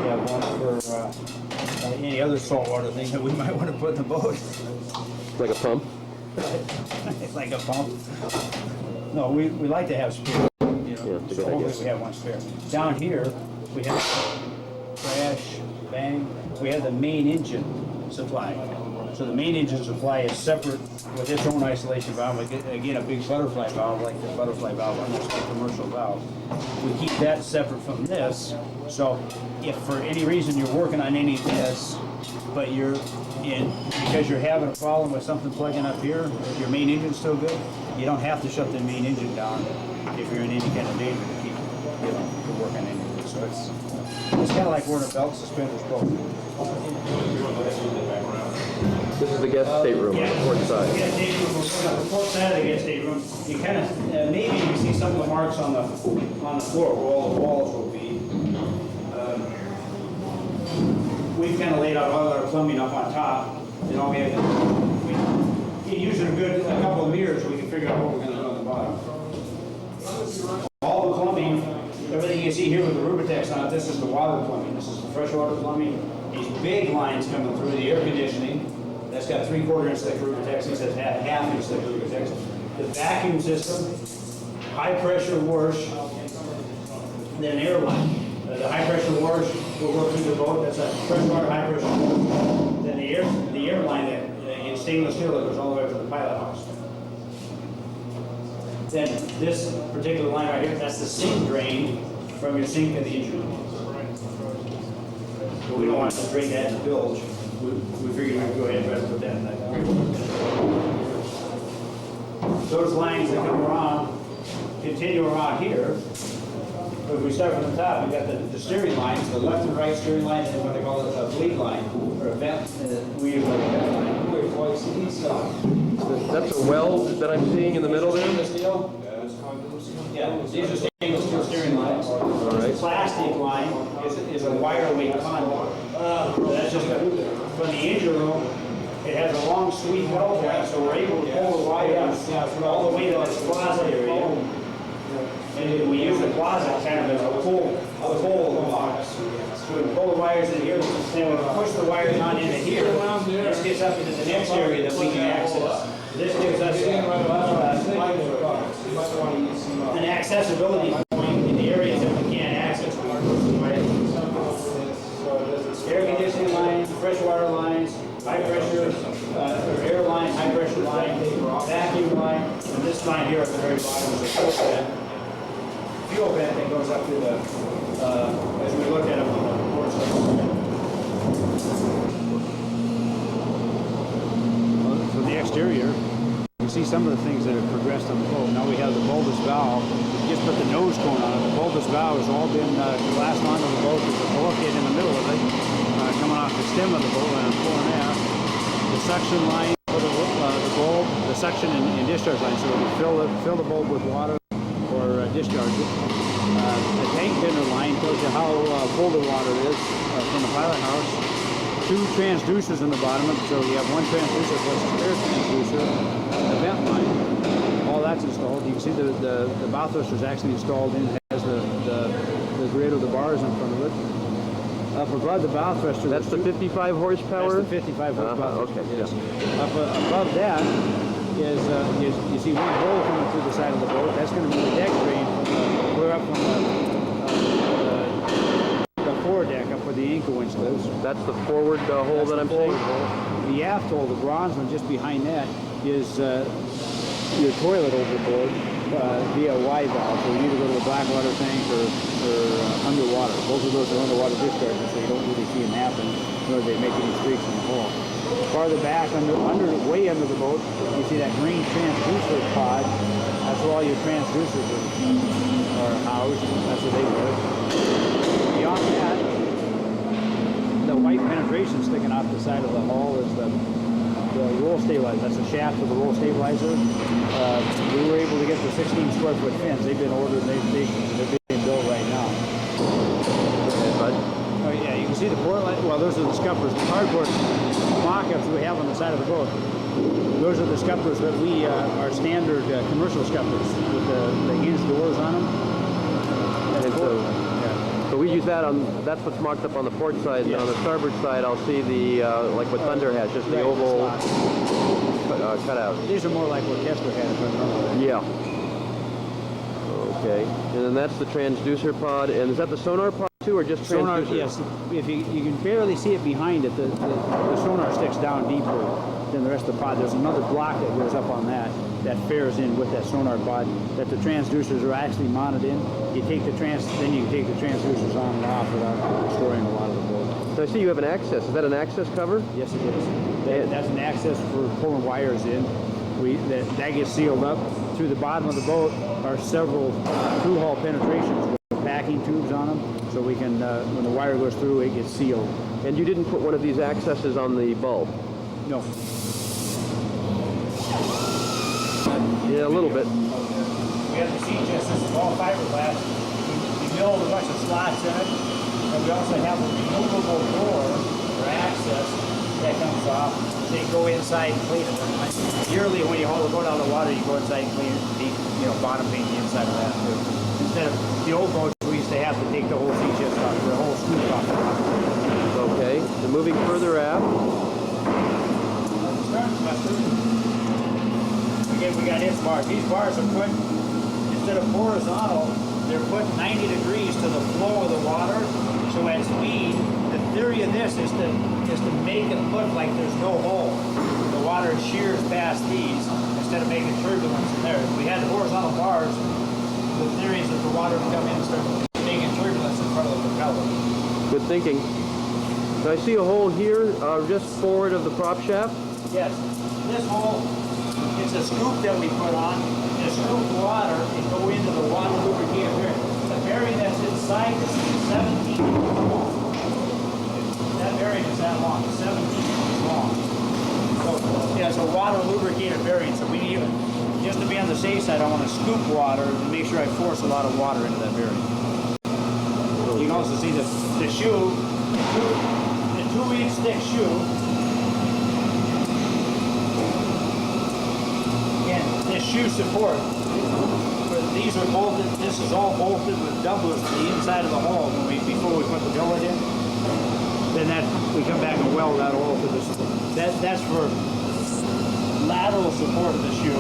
you have one for any other saltwater thing that we might want to put in the boat. Like a pump. Like a pump. No, we like to have spare. Yeah, So it's a good hopefully idea. we have one spare. Down here, we have crash, bang, we have the main engine supply. So the main engine supply is separate with its own isolation valve. Again, a big butterfly valve, like the butterfly valve, almost like a commercial valve. We keep that separate from this. So if for any reason you're working on any of this, but because you're having a problem with something plugging up here, if your main engine's still good, you don't have to shut the main engine down if you're in any kind of danger to keep, to work on anything. So it's kind of like wearing a belt suspenders boat. This is the guest stateroom on the port side. Yeah, stateroom. On the port side of the guest stateroom, you kind of maybe you see some of the marks on the floor where all the walls will be. We've kind of laid out all our plumbing up on top. You know, we using a couple of mirrors, so we can figure out what we're going to do on the bottom. All the plumbing, everything you see here with the Rubitex on it, this is the water plumbing. This is the freshwater plumbing. These big lines coming through the air conditioning. That's got 3/4 inch thick Rubitex. This has half inch thick Rubitex. The vacuum system, high pressure wash, then air line. The high pressure wash will go through the boat. That's a freshwater high pressure wash. Then the air line in stainless steel that goes all the way up to the pilot house. Then this particular line right here, that's the sink drain from your sink in the engine room. But we don't want to drain that in the bilge. We figured we'd go ahead and try to put that in there. Those lines that come around continue around here. If we start from the top, we've got the steering lines, the left and right steering lines, and what they call it a bleed line, or a vent. We use like a vent line. That's a well that I'm seeing in the middle there? Yeah, these are stainless steel steering lines. This plastic line is a wire weight conduit. That's just from the engine room. It has a long sweep belt joint, so we're able to pull the wires all the way to this closet area. And we use the closet kind of as a pull box. So we pull the wires in here, then we push the wires on into here. This gets up into the next area that we can access. This gives us an accessibility point in the areas that we can't access. Air conditioning lines, freshwater lines, high pressure air line, high pressure line, vacuum line, and this line here at the very bottom is a fuel vent that goes up to the, as we look at it on the port side. For the exterior, you see some of the things that have progressed on the boat. Now we have the bulbous valve. We just put the nose cone on it. The bulbous valve has all been glassed onto the boat. There's a bulkhead in the middle of it, coming off the stem of the boat and fore and aft. The suction line for the bulb, the suction and discharge line, so we fill the bulb with water or discharge it. The tank tender line tells you how full the water is from the pilot house. 2 transducers in the bottom of it, so you have 1 transducer plus a spare transducer, a vent line. All that's installed. You can see the bow thruster is actually installed in. It has the grid of the bars in front of it. Up above the bow thruster, That's the 55 horsepower? that's the 55 horsepower. Okay, Yes. Above that is you see one hole coming through the side of the boat. That's going to be the deck drain from clear up from the foredeck up where the anchor winch lives. That's the forward hole That's that the I'm forward seeing? hole. The aft hole, the bronze one just behind that, is your toilet overboard via Y valve. So you either go to the black water tank or underwater. Both of those are underwater discharges, so you don't really see them happen, nor do they make any streaks in the hole. Farther back, way under the boat, you see that green transducer pod. That's where all your transducers are housed. That's where they live. on that, the white penetration sticking off the side of the hull is the roll stabilizer. That's the shaft of the roll stabilizer. We were able to get the 16 square foot fins. They've been ordered. They're being built right now. Oh yeah, you can see the Portland. Well, those are the scuppers. The cardboard mock-ups we have on the side of the boat. Those are the scuppers that we are standard commercial scuppers with the hinged doors on them. And so we use that on, that's what's marked up on the port side, and on the starboard side I'll see the, like what Thunder has, just the oval cutout. These are more like what Kessler had, if I remember that. Yeah. Okay, and then that's the transducer pod, and is that the sonar pod too, or just Sonar, transducer? yes. If you can barely see it behind it, the sonar sticks down deeper than the rest of the pod. There's another block that goes up on that fares in with that sonar pod that the transducers are actually mounted in. You take then you can take the transducers on and off without destroying a lot of the boat. So I see you have an access. Is that an access cover? Yes, it is. That's an access for pulling wires in. That gets sealed up. Through the bottom of the boat are several through hull penetrations with packing tubes on them, so we can, when the wire goes through, it gets sealed. And you didn't put one of these accesses on the bulb? No. Yeah, a little bit. We have the seat chest. This is all fiberglass. We build a bunch of slots in it, and we also have a removable door or access that comes off. So you go inside and clean it. Yearly, when you haul the boat out of the water, you go inside and clean it, bottom paint the inside of that too. Instead of the old boats, we used to have to take the whole seat chest off, the whole scoop off. Okay, so moving further aft. Again, we got its bars. These bars are put, instead of horizontal, they're put 90 degrees to the flow of the water. So at speed, the theory of this is to make it look like there's no hole. The water shears past these instead of making turbulence in there. If we had the horizontal bars, the theory is that the water would come in and start making turbulence in front of the propeller. Good thinking. So I see a hole here, just forward of the prop shaft. Yes, this hole, it's a scoop that we put on. You scoop water and go into the water lubricated bearing. The bearing that's inside this is 17 inches long. That bearing is that long, 17 inches long. So yeah, it's a water lubricated bearing. So we need, just to be on the safe side, I want to scoop water to make sure I force a lot of water into that bearing. You can also see the shoe, the 2-inch thick shoe. This shoe support, these are bolted, this is all bolted with doublers to the inside of the hull before we put the billet in. Then we come back and weld that all to this. That's for lateral support of the shoe.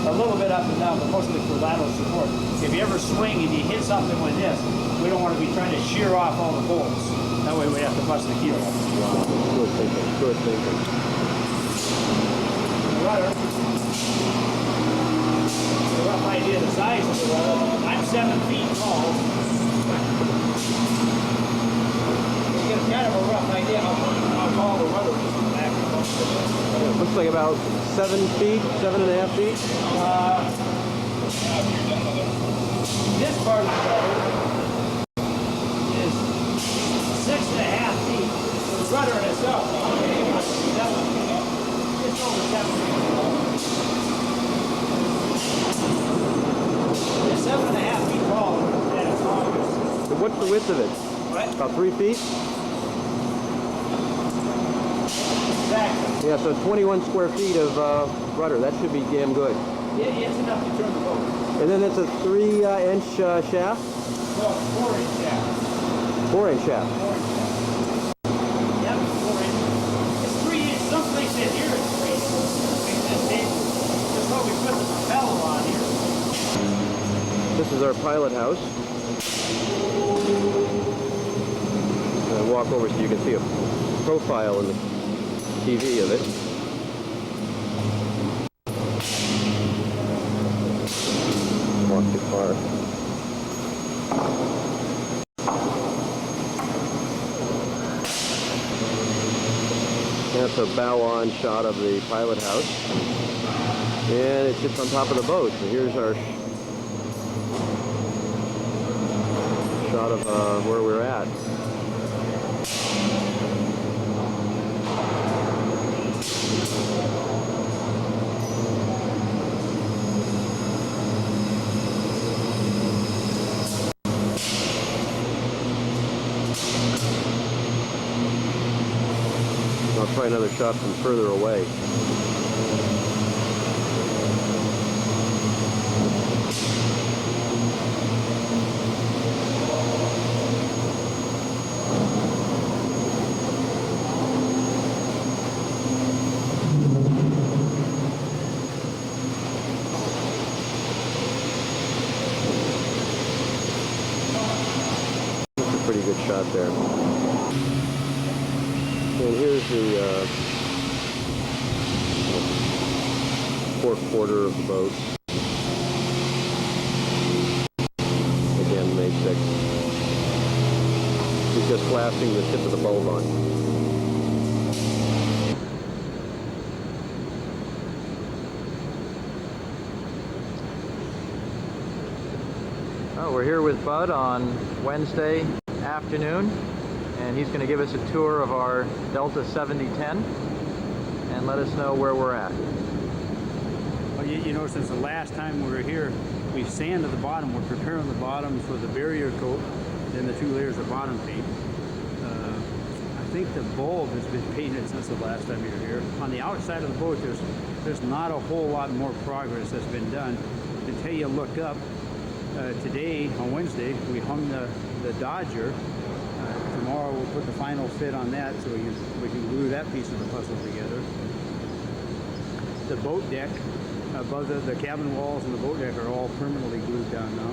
A little bit up and down, but mostly for lateral support. If you ever swing and you hit something with this, we don't want to be trying to shear off all the bolts. That way we have to bust the keel off. Wow, good thinking, good thinking. The rudder. A rough idea of the size of the rudder. I'm 7 feet tall. You get kind of a rough idea how tall the rudder is in the back of the boat. It looks like about 7 feet, 7.5 feet. This part of the rudder is 6.5 feet. The rudder in itself is over 7 feet long. It's 7.5 feet tall at its longest. So what's the width of it? What? About 3 feet? Exactly. Yeah, so 21 square feet of rudder. That should be damn good. It's enough to turn the boat. And then it's a 3-inch shaft? No, 4-inch shaft. 4-inch shaft. 4-inch shaft. Yep, 4-inch. It's 3-inch. Some place in here it's 3-inch. That's why we put the propeller on here. This is our pilot house. I'll walk over so you can see a profile in the TV of it. Walk too far. That's a bow-on shot of the pilot house. And it sits on top of the boat. So here's our shot of where we're at. I'll try another shot from further away. That's a pretty good shot there. And here's the fourth quarter of the boat. Again, May 6th. He's just blasting the tip of the bulb on. Oh, we're here with Bud on Wednesday afternoon, and he's going to give us a tour of our Delta 7010 and let us know where we're at. Well, you know, since the last time we were here, we've sanded the bottom. We're preparing the bottom for the barrier coat, then the 2 layers of bottom paint. I think the bulb has been painted since the last time you were here. On the outside of the boat, there's not a whole lot more progress that's been done. Until you look up, today, on Wednesday, we hung the Dodger. Tomorrow we'll put the final fit on that so we can glue that piece of the puzzle together. The boat deck, above the cabin walls and the boat deck are all permanently glued down now.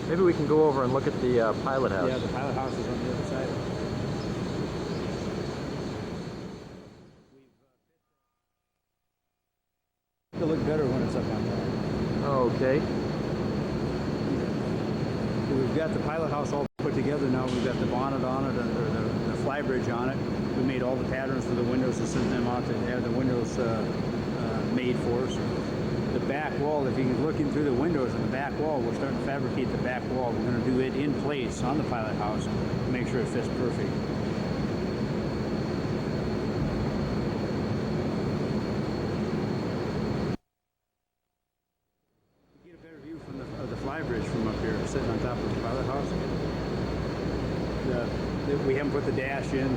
Maybe we can go over and look at the pilot house. Yeah, the pilot house is on the other side. It'll look better when it's up on top. Okay. We've got the pilot house all put together now. We've got the bonnet on it, or the fly bridge on it. We made all the patterns for the windows to send them out to have the windows made for us. The back wall, if you can look in through the windows in the back wall, we're starting to fabricate the back wall. We're going to do it in place on the pilot house to make sure it fits perfect. Get a better view from the fly bridge from up here, sitting on top of the pilot house. We haven't put the dash in.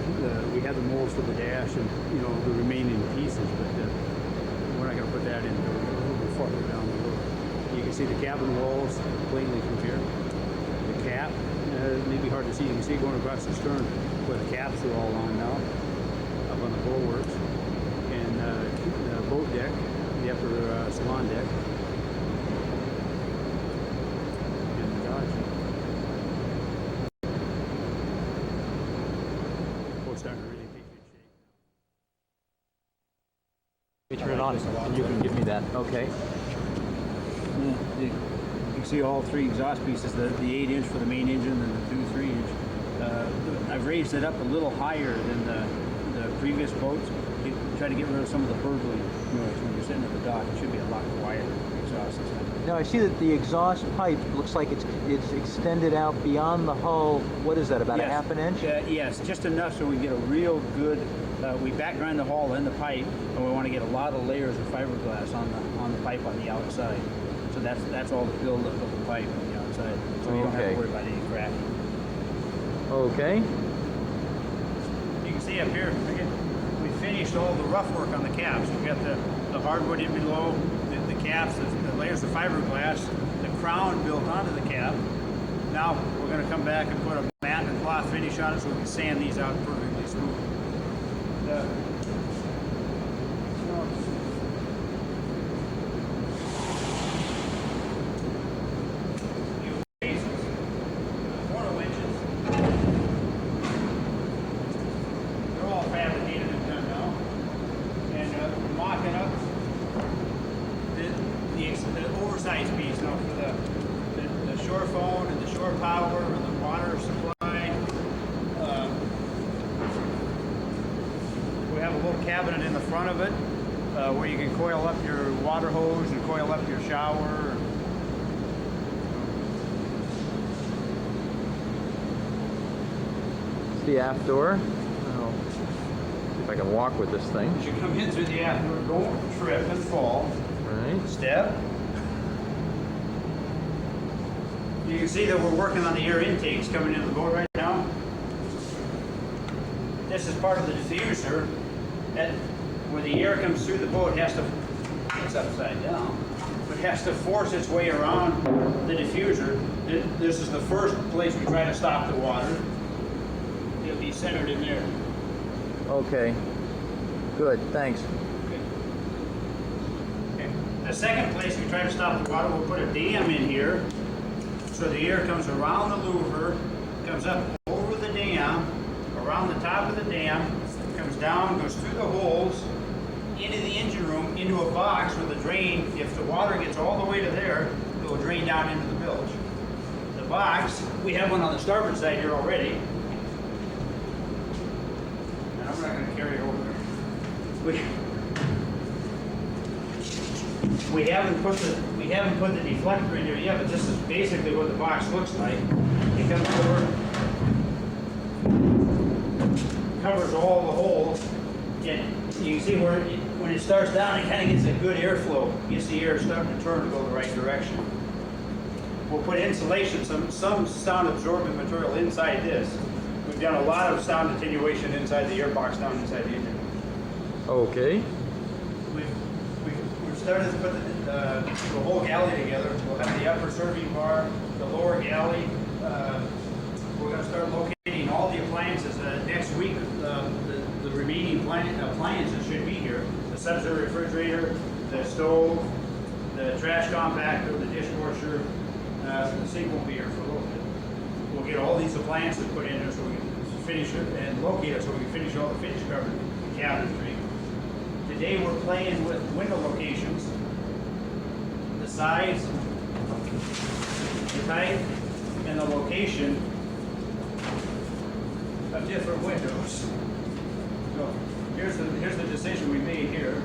We had the molds for the dash and the remaining pieces, but we're not going to put that in. We're a little bit farther down the road. You can see the cabin walls plainly from here. The cap, may be hard to see. You can see it going across the stern where the caps are all on now, up on the bulwarks, and the boat deck, the upper salon deck. Starting to really take good shape. Let me turn it on and you can give me that. Okay. You can see all 3 exhaust pieces, the 8-inch for the main engine and the 2 3-inch. I've raised it up a little higher than the previous boats. Try to get rid of some of the burbling noise when you're sitting at the dock. It should be a lot quieter exhaust system. Now I see that the exhaust pipe looks like it's extended out beyond the hull. What is that, about a half an inch? Yes, just enough so we get a real good, we back grind the hull and the pipe, and we want to get a lot of layers of fiberglass on the pipe on the outside. So that's all the buildup of the pipe on the outside. So you don't have to worry about any cracking. Okay. You can see up here, we finished all the rough work on the caps. We've got the hardwood in below, the caps, the layers of fiberglass, the crown built onto the cap. Now we're going to come back and put a matte and cloth finish on it so we can sand these out perfectly smooth. The oversized piece now for the shore phone and the shore power and the water supply. We have a little cabinet in the front of it where you can coil up your water hose and coil up your shower. It's the aft door. I'll see if I can walk with this thing. As you come in through the aft door, don't trip and fall. Right. Step. You can see that we're working on the air intakes coming into the boat right now. this is part of the diffuser. And where the air comes through the boat, it has to, it's upside down, but it has to force its way around the diffuser. This is the first place we try to stop the water. It'll be centered in there. Okay. Good, thanks. Okay. The second place we try to stop the water, we'll put a dam in here. So the air comes around the louver, comes up over the dam, around the top of the dam, comes down, goes through the holes, into the engine room, into a box with a drain. If the water gets all the way to there, it will drain down into the bilge. The box, we have one on the starboard side here already. And I'm not going to carry it over there. We haven't put the deflector in there yet, but this is basically what the box looks like. It comes over, covers all the holes, and you can see where when it starts down, it kind of gets a good airflow. Gets the air starting to turn to go the right direction. We'll put insulation, some sound absorbent material inside this. We've done a lot of sound attenuation inside the air box down inside the engine. Okay. We've started to put the whole galley together. We'll have the upper serving bar, the lower galley. We're going to start locating all the appliances next week. The remaining appliances should be here. The sub-zero refrigerator, the stove, the trash compactor, the dishwasher. The sink won't be here for a little bit. We'll get all these appliances put in there so we can finish it and locate it so we can finish all the finish cover, the cabinetry. Today we're playing with window locations, the size, the type, and the location of different windows. So here's the decision we made here.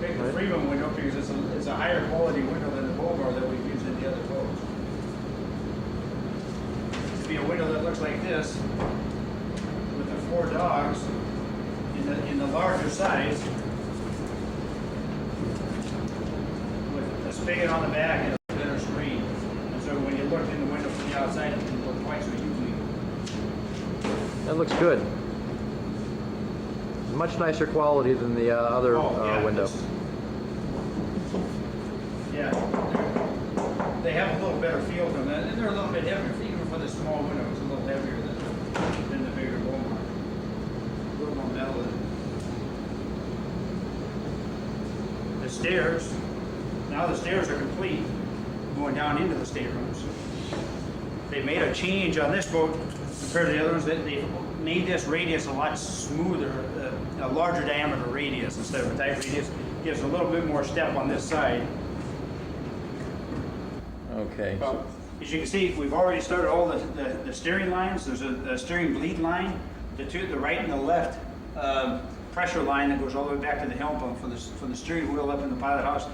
Pick the Freedom window because it's a higher quality window than the Bogar that we've used in the other boats. Be a window that looks like this with the 4 dogs in the larger size with a spigot on the back and a better screen. And so when you look in the window from the outside, it doesn't look quite so unique. That looks good. Much nicer quality than the other yeah, window. Yeah. They have a little better feel to them, and they're a little bit heavier. Even for the small window, it's a little heavier than the bigger Walmart. A little more metal in it. The stairs, now the stairs are complete, going down into the staterooms. They made a change on this boat compared to the other ones. They made this radius a lot smoother, a larger diameter radius instead of a tight radius. Gives a little bit more step on this side. Okay. As you can see, we've already started all the steering lines. There's a steering bleed line, the right and the left pressure line that goes all the way back to the helm pump for the steering wheel up in the pilot house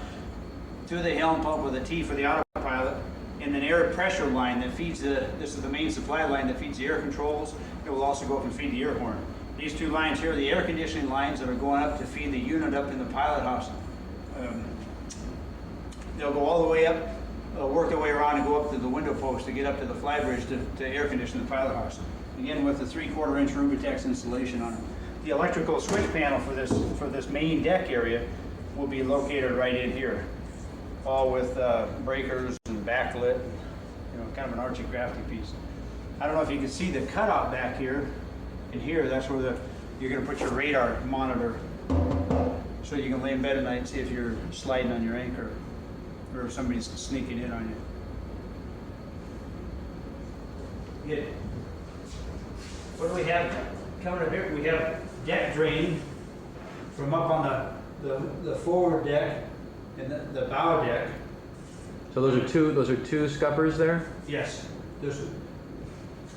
to the helm pump with a T for the autopilot, and an air pressure line that feeds this is the main supply line that feeds the air controls. It will also go up and feed the air horn. These 2 lines here are the air conditioning lines that are going up to feed the unit up in the pilot house. They'll go all the way up, work their way around and go up to the window post to get up to the flybridge to air condition the pilot house. Again, with the 3/4 inch Rubitex installation on it. The electrical switch panel for this main deck area will be located right in here, all with breakers and backlit, kind of an artsy crafty piece. I don't know if you can see the cutout back here. And here, that's where you're going to put your radar monitor, so you can lay in bed at night and see if you're sliding on your anchor or if somebody's sneaking in on you. Yeah. What do we have coming up here? We have deck drain from up on the forward deck and the bow deck. So those are two scuppers there? Yes.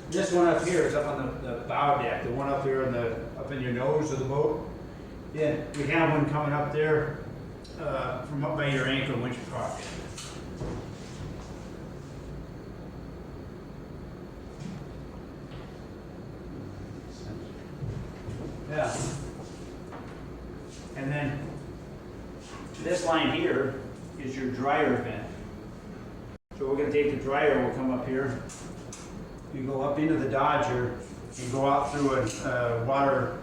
This one up here is up on the bow deck, the one up here up in your nose of the boat. Then we have one coming up there from up by your anchor winch park. Yeah. And then this line here is your dryer vent. So we're gonna take the dryer, we'll come up here. You go up into the Dodger, you go out through a water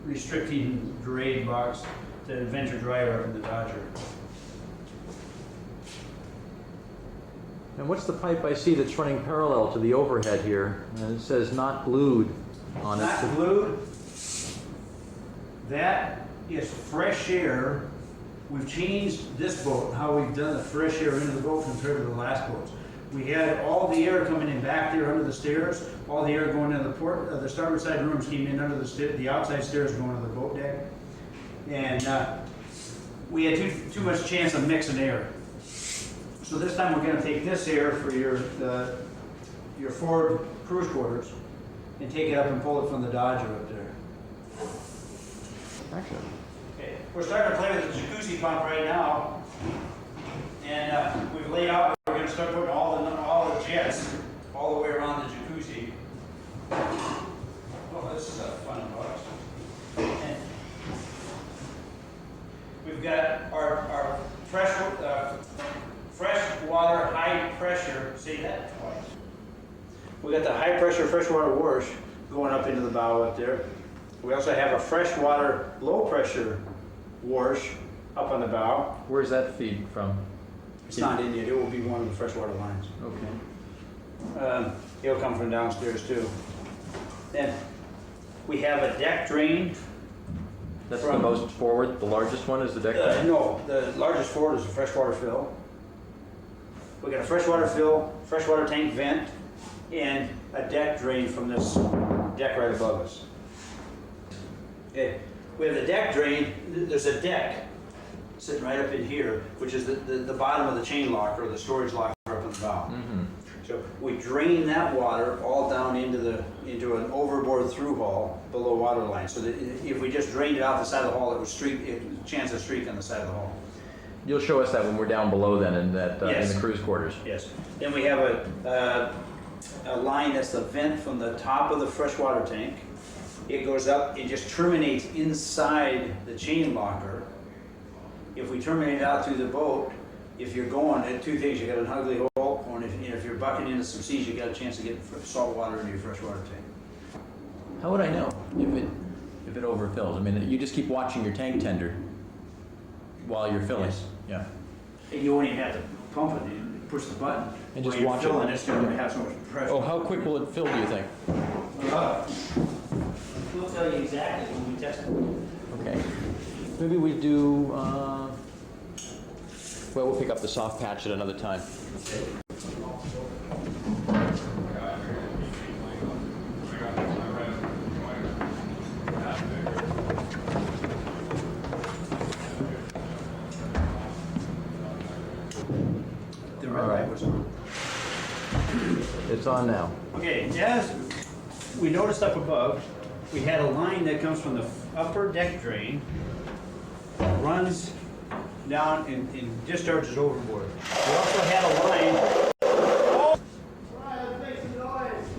restricting drain box to vent your dryer up in the Dodger. And what's the pipe I see that's running parallel to the overhead here? And it says not glued on it. Not glued. That is fresh air. We've changed this boat, how we've done the fresh air into the boat compared to the last boats. We had all the air coming in back there under the stairs, all the air going into the starboard side rooms came in under the outside stairs going to the boat deck. And we had too much chance of mixing air. So this time we're going to take this air for your forward cruise quarters and take it up and pull it from the Dodger up there. Action. Okay, we're starting to play with the jacuzzi pump right now, and we've laid out. We're going to start putting all the jets all the way around the jacuzzi. Oh, this is a fun box. And we've got our fresh water high pressure. Say that twice. We got the high pressure freshwater wash going up into the bow up there. We also have a freshwater low pressure wash up on the bow. Where's that feed from? It's not in yet. It will be one of the freshwater lines. Okay. It'll come from downstairs too. Then we have a deck drain. That's the most forward, the largest one is the deck drain? No, the largest forward is a freshwater fill. We got a freshwater fill, freshwater tank vent, and a deck drain from this deck right above us. Okay. We have the deck drain. There's a deck sitting right up in here, which is the bottom of the chain locker, or the storage locker up on the bow. Mm-hmm. So we drain that water all down into an overboard through hull below water line. So that if we just drained it out the side of the hull, it would chance of streak on the side of the hull. You'll show us that when we're down below then in that Yes. in the cruise quarters. Yes. Then we have a line that's the vent from the top of the freshwater tank. It goes up, it just terminates inside the chain locker. If we terminate out through the boat, if you're going, two things, you got an ugly hole, and if you're bucking into some seas, you got a chance to get salt water into your freshwater tank. How would I know if it overfills? I mean, you just keep watching your tank tender while you're filling. Yes. Yeah. And you won't even have to pump it, you push the button. And just When you're watch it. filling, it's going to have so much pressure. Oh, how quick will it fill, do you think? We'll tell you exactly when we test it. Okay. Maybe we do, well, we'll pick up the soft patch at another time. The red light was on. It's on now. Okay, as we noticed up above, we had a line that comes from the upper deck drain, runs down and discharges overboard. We also had a line.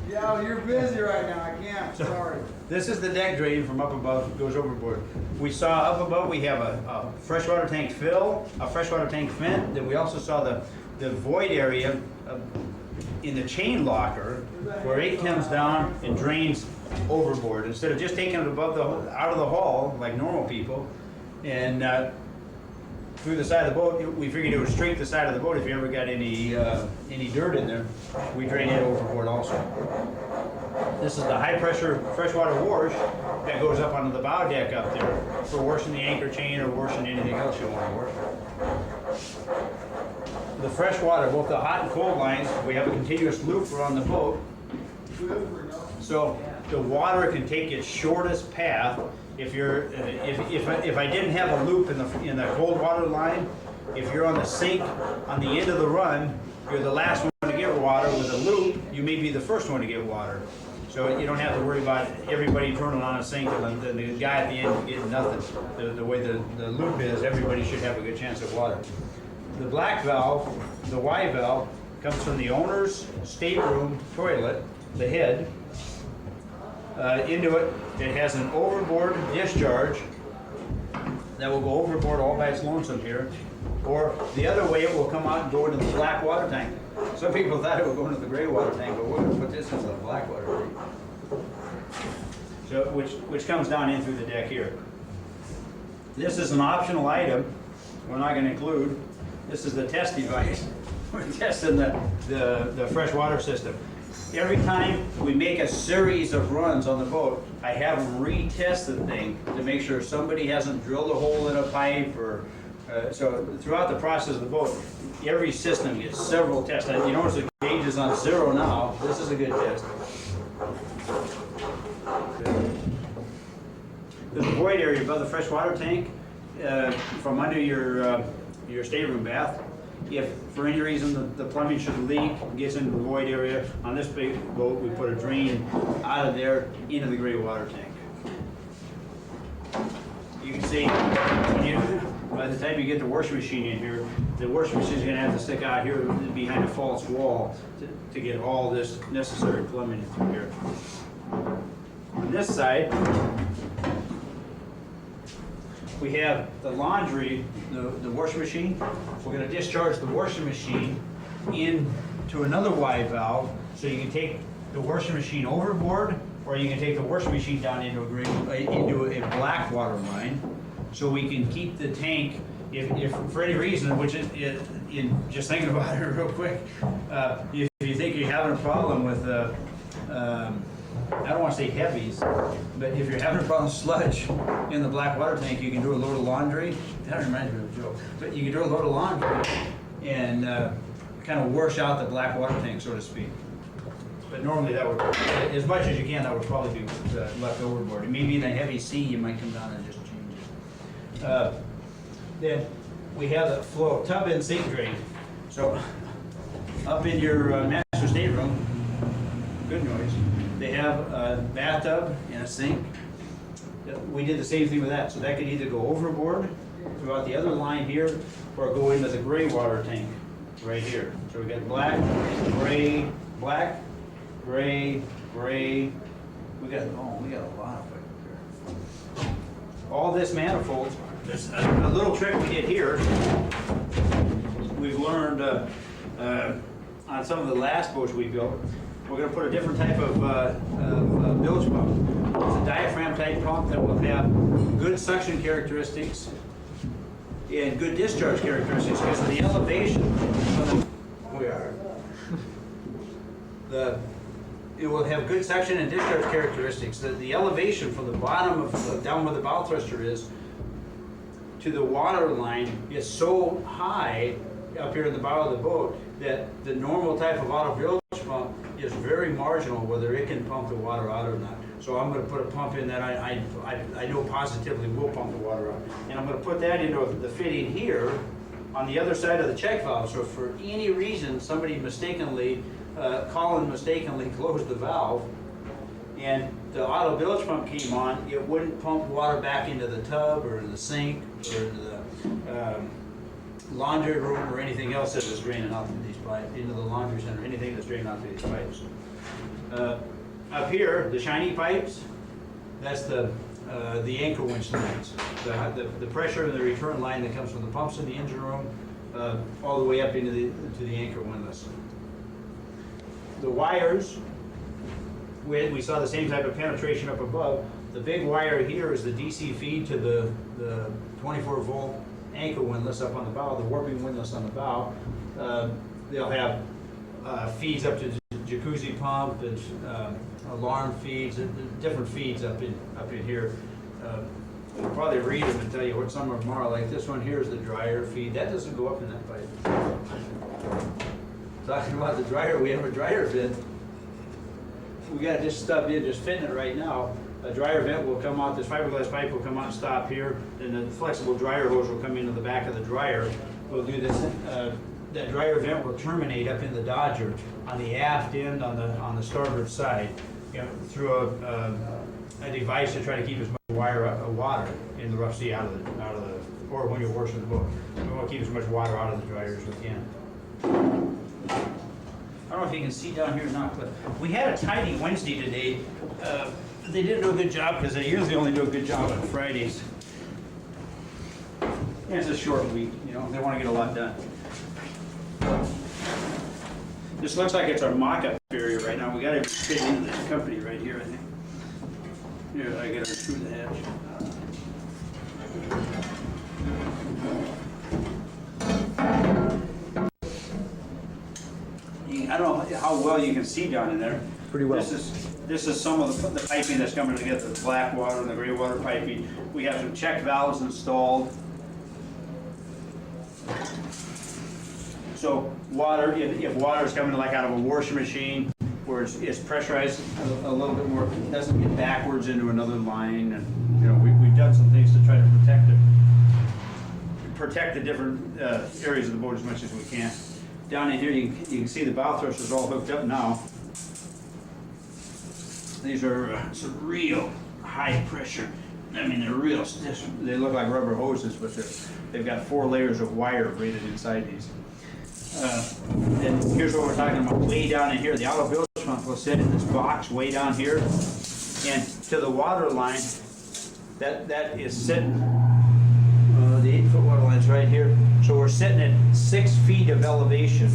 Yeah, you're busy right now. I can't. Sorry. This is the deck drain from up above, goes overboard. We saw up above we have a freshwater tank fill, a freshwater tank vent. Then we also saw the void area in the chain locker where it comes down and drains overboard. Instead of just taking it above out of the hull like normal people and through the side of the boat, we figured it would straight the side of the boat if you ever got any dirt in there. We drain it overboard also. This is the high pressure freshwater wash that goes up onto the bow deck up there for washing the anchor chain or washing anything else you want to wash. The fresh water, both the hot and cold lines, we have a continuous loop around the boat. So the water can take its shortest path. If I didn't have a loop in the cold water line, if you're on the sink on the end of the run, you're the last one to get water. With a loop, you may be the first one to get water. So you don't have to worry about everybody turning on a sink and the guy at the end getting nothing. The way the loop is, everybody should have a good chance at water. The black valve, the Y valve, comes from the owner's stateroom toilet, the head. Into it, it has an overboard discharge that will go overboard all by its lonesome here. Or the other way, it will come out and go into the black water tank. Some people thought it would go into the gray water tank, but we're gonna put this into the black water tank. So, which comes down in through the deck here. This is an optional item we're not gonna include. This is the test device. We're testing the freshwater system. Every time we make a series of runs on the boat, I have them retest the thing to make sure somebody hasn't drilled a hole in a pipe or, so throughout the process of the boat, every system gets several tests. And you notice the gauge is on 0 now. This is a good test. The void area above the freshwater tank, from under your stateroom bath, if for any reason the plumbing should leak, gets into the void area, on this big boat we put a drain out of there into the gray water tank. You can see, by the time you get the washing machine in here, the washing machine is going to have to stick out here behind a false wall to get all this necessary plumbing in through here. On this side, we have the laundry, the washing machine. We're going to discharge the washing machine into another Y valve, so you can take the washing machine overboard, or you can take the washing machine down into a black water line, so we can keep the tank. If for any reason, which is in just thinking about it real quick, if you think you're having a problem with I don't want to say heavies, but if you're having a problem with sludge in the black water tank, you can do a load of laundry. That reminds me of a joke. But you can do a load of laundry and kind of wash out the black water tank, so to speak. But normally that would, as much as you can, that would probably be left overboard. Maybe in a heavy sea, you might come down and just change it. Then we have the flow tub and sink drain. So up in your master stateroom, good noise. They have a bathtub and a sink. We did the same thing with that. So that could either go overboard throughout the other line here, or go into the gray water tank right here. So we got black, gray, gray. We got a lot of it here. All this manifold. There's a little trick we did here. We've learned on some of the last boats we built. We're going to put a different type of bilge pump. It's a diaphragm type pump that will have good suction characteristics and good discharge characteristics because of the elevation. It will have good suction and discharge characteristics. The elevation from the bottom of down where the bow thruster is to the water line is so high up here in the bow of the boat that the normal type of auto bilge pump is very marginal whether it can pump the water out or not. So I'm going to put a pump in that I know positively will pump the water out. And I'm going to put that into the fitting here on the other side of the check valve. So if for any reason somebody mistakenly, Colin mistakenly closed the valve and the auto bilge pump came on, it wouldn't pump water back into the tub or the sink or the laundry room or anything else that is draining out through these pipes, into the laundry center, anything that's draining out through these pipes. Up here, the shiny pipes, that's the anchor winch lines. The pressure of the return line that comes from the pumps in the engine room all the way up into the anchor windlass. The wires, we saw the same type of penetration up above. The big wire here is the DC feed to the 24 volt anchor windlass up on the bow, the warping windlass on the bow. They'll have feeds up to jacuzzi pump and alarm feeds, different feeds up in here. I'll probably read them and tell you what some of them are. Like this one here is the dryer feed. That doesn't go up in that pipe. Talking about the dryer, we have a dryer vent. We got this stubbed in, just fitting it right now. A dryer vent will come out, this fiberglass pipe will come out and stop here, and the flexible dryer hose will come into the back of the dryer. We'll do this, that dryer vent will terminate up in the Dodger on the aft end on the starboard side, through a device to try to keep as much water in the rough sea out of the, or when you're washing the boat. We want to keep as much water out of the dryer as we can. I don't know if you can see down here or not, but we had a tidy Wednesday today. They didn't do a good job because they usually only do a good job on Fridays. And it's a short week, you know, they want to get a lot done. This looks like it's our mock-up area right now. We got to fit into this company right here, I think. Here, I got to screw the hatch. I don't know how well you can see down in there. Pretty well. This is some of the piping that's coming together, the black water and the gray water piping. We have some check valves installed. So water, if water is coming like out of a washing machine, where it's pressurized a little bit more, it doesn't get backwards into another line. And you know, we've done some things to try to protect the different areas of the boat as much as we can. Down in here, you can see the bow thrusters all hooked up now. These are some real high pressure. I mean, they're real stiff. They look like rubber hoses, but they've got 4 layers of wire braided inside these. And here's what we're talking about. Way down in here, the auto bilge pump will sit in this box way down here, and to the water line, that is sitting. The 8-foot water line's right here. So we're sitting at 6 feet of elevation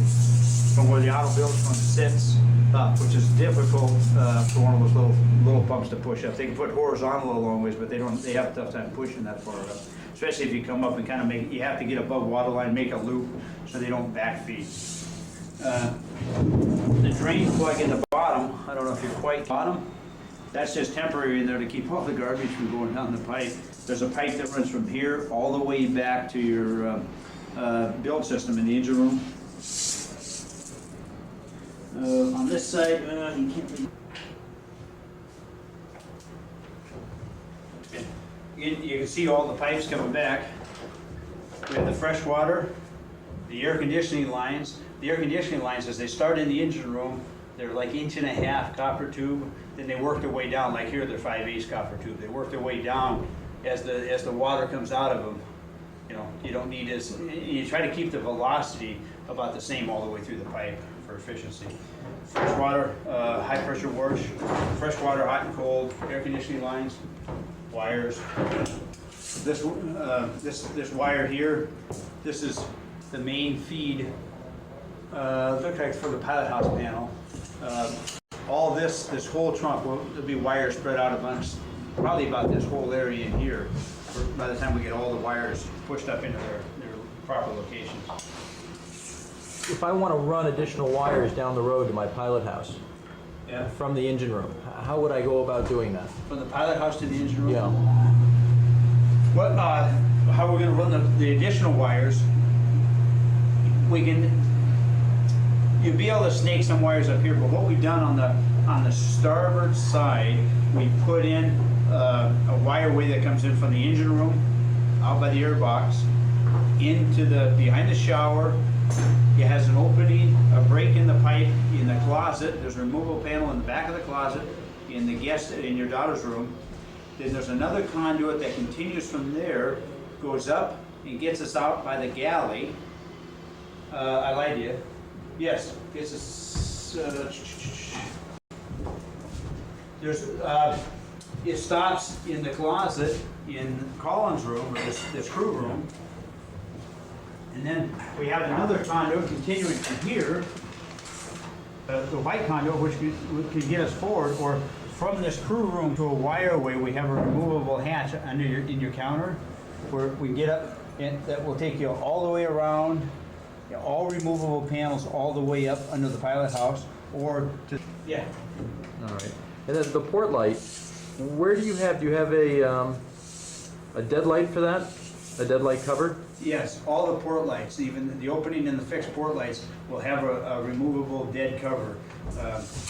from where the auto bilge pump sits up, which is difficult for one of those little pumps to push up. They can put horizontal a long ways, but they have a tough time pushing that far up. Especially if you come up and kind of you have to get above water line, make a loop so they don't backfeed. The drain plug in the bottom, I don't know if you're quite bottom, that's just temporary in there to keep all the garbage from going down the pipe. There's a pipe that runs from here all the way back to your build system in the engine room. On this side, you can't really... You can see all the pipes coming back. We have the fresh water, the air conditioning lines. The air conditioning lines, as they start in the engine room, they're like 1.5-inch copper tube. Then they work their way down, like here they're 5/8 copper tube. They work their way down as the water comes out of them. You know, you don't need as, you try to keep the velocity about the same all the way through the pipe for efficiency. Fresh water, high pressure wash, fresh water, hot and cold, air conditioning lines, wires. This wire here, this is the main feed. Looks like for the pilot house panel. All this whole trunk will be wires spread out amongst probably about this whole area in here. By the time we get all the wires pushed up into their proper locations. If I want to run additional wires down the road to my pilot house, Yeah. from the engine room, how would I go about doing that? From the pilot house to the engine room? Yeah. What, how we're gonna run the additional wires, you'll be able to snake some wires up here, but what we've done on the starboard side, we put in a wireway that comes in from the engine room, out by the air box, into behind the shower. It has an opening, a break in the pipe in the closet. There's a removable panel in the back of the closet in your daughter's room. Then there's another conduit that continues from there, goes up and gets us out by the galley. I lied to you. Yes, gets us. It stops in the closet in Colin's room, or this crew room. And then we have another conduit continuing from here, the white conduit, which can get us forward, or from this crew room to a wireway, we have a removable hatch under in your counter, where we can get up, and that will take you all the way around, all removable panels all the way up under the pilot house, or to, yeah. All right. And then the port light, where do you have a dead light for that? A dead light cover? Yes, all the port lights, even the opening and the fixed port lights, will have a removable dead cover.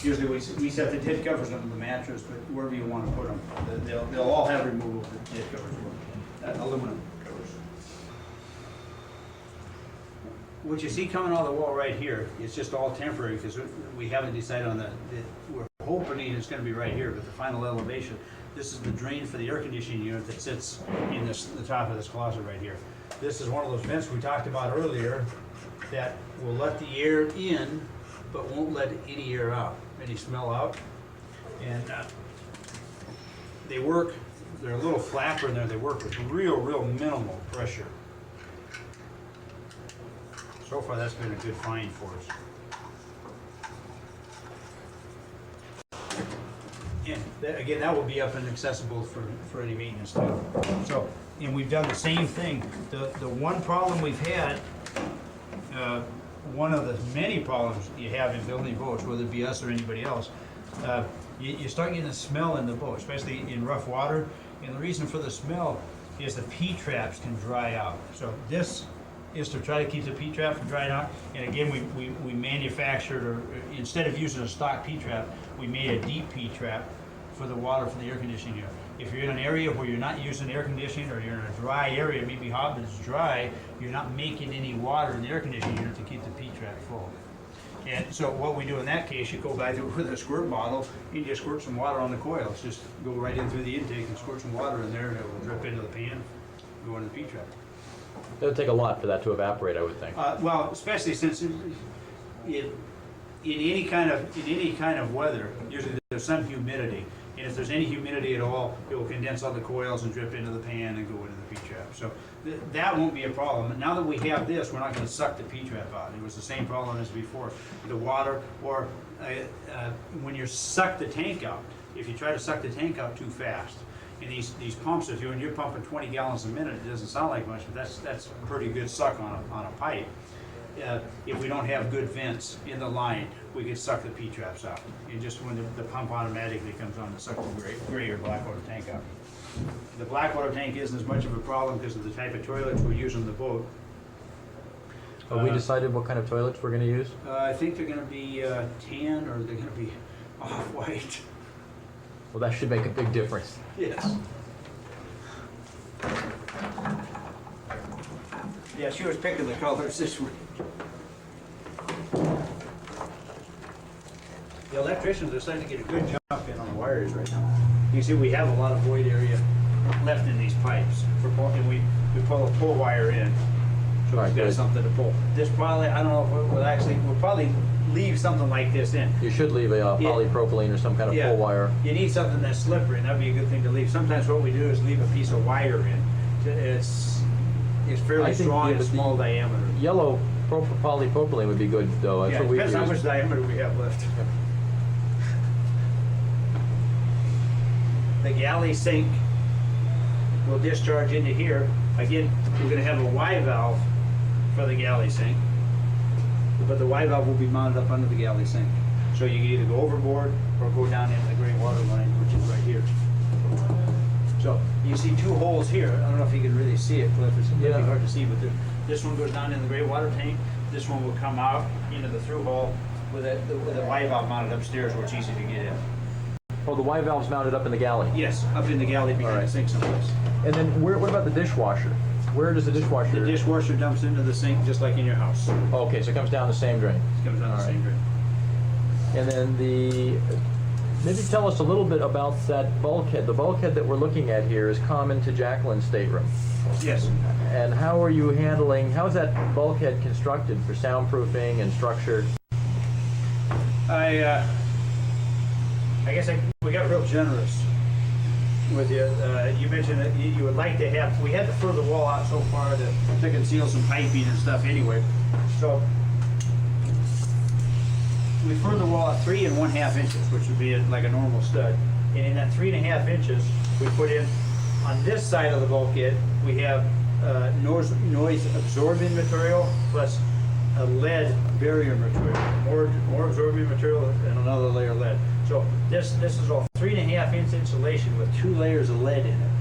Usually we set the dead covers under the mattress, but wherever you want to put them, they'll all have removable dead covers, aluminum covers. What you see coming on the wall right here is just all temporary because we haven't decided on we're hoping it's going to be right here, but the final elevation. This is the drain for the air conditioning unit that sits in the top of this closet right here. This is one of those vents we talked about earlier that will let the air in, but won't let any air out, any smell out. And they're a little flapper in there. They work with real minimal pressure. So far, that's been a good find for us. And again, that will be up and accessible for any maintenance too. So, and we've done the same thing. The one problem we've had, one of the many problems you have in building boats, whether it be us or anybody else, you start getting a smell in the boat, especially in rough water. And the reason for the smell is the P-traps can dry out. So this is to try to keep the P-trap from drying out. And again, we manufactured, or instead of using a stock P-trap, we made a deep P-trap for the water for the air conditioning unit. If you're in an area where you're not using air conditioning, or you're in a dry area, maybe Hobbiton's dry, you're not making any water in the air conditioning unit to keep the P-trap full. And so what we do in that case, you go by there with a squirt bottle, you just squirt some water on the coils. Just go right in through the intake and squirt some water in there, and it will drip into the pan, go into the P-trap. It would take a lot for that to evaporate, I would think. Well, especially since in any kind of weather, usually there's some humidity, and if there's any humidity at all, it will condense all the coils and drip into the pan and go into the P-trap. So that won't be a problem. Now that we have this, we're not going to suck the P-trap out. It was the same problem as before. The water, or when you suck the tank out, if you try to suck the tank out too fast, and these pumps, when you're pumping 20 gallons a minute, it doesn't sound like much, but that's a pretty good suck on a pipe. If we don't have good vents in the line, we could suck the P-traps out. And just when the pump automatically comes on to suck the gray or black water tank out. The black water tank isn't as much of a problem because of the type of toilets we use on the boat. Have we decided what kind of toilets we're going to use? I think they're going to be tan, or they're going to be off-white. Well, that should make a big difference. Yes. Yeah, she was picking the colors this week. The electricians are starting to get a good jump in on the wires right now. You can see we have a lot of void area left in these pipes. And we pull a pull wire in, so Right, we've got good. something to pull. This probably, I don't know if we'll probably leave something like this in. You should leave a polypropylene or some kind of Yeah. pull wire. You need something that's slippery, and that'd be a good thing to leave. Sometimes what we do is leave a piece of wire in. It's fairly I think, strong yeah, and but the small diameter. Yellow polypropylene would be good, though. That's Yeah, what we depends use. how much diameter we have left. The galley sink will discharge into here. Again, we're gonna have a Y valve for the galley sink, but the Y valve will be mounted up under the galley sink. So you can either go overboard or go down into the gray water line, which is right here. So you see two holes here. I don't know if you can really see it, Cliff. It's Yeah. really hard to see, but this one goes down in the gray water tank. This one will come out into the through hole with a Y valve mounted upstairs, where it's easy to get in. Oh, the Y valve's mounted up in the galley. Yes, up in the galley behind Alright. the sink someplace. And then what about the dishwasher? Where does the dishwasher? The dishwasher dumps into the sink just like in your house. It Okay, so it comes down the same drain. comes down the Alright. same drain. And then maybe tell us a little bit about that bulkhead. The bulkhead that we're looking at here is common to Jacqueline's stateroom. Yes. And how is that bulkhead constructed for soundproofing and structure? I guess we got real generous with you. You mentioned that you would like to have, we had to further the wall out so far to conceal some piping and stuff anyway. So we furthed the wall out 3 1/2 inches, which would be like a normal stud. And in that 3 1/2 inches, we put in, on this side of the bulkhead, we have noise absorbing material plus a lead barrier material, more absorbing material and another layer of lead. So this is all 3 1/2 inch insulation with 2 layers of lead in it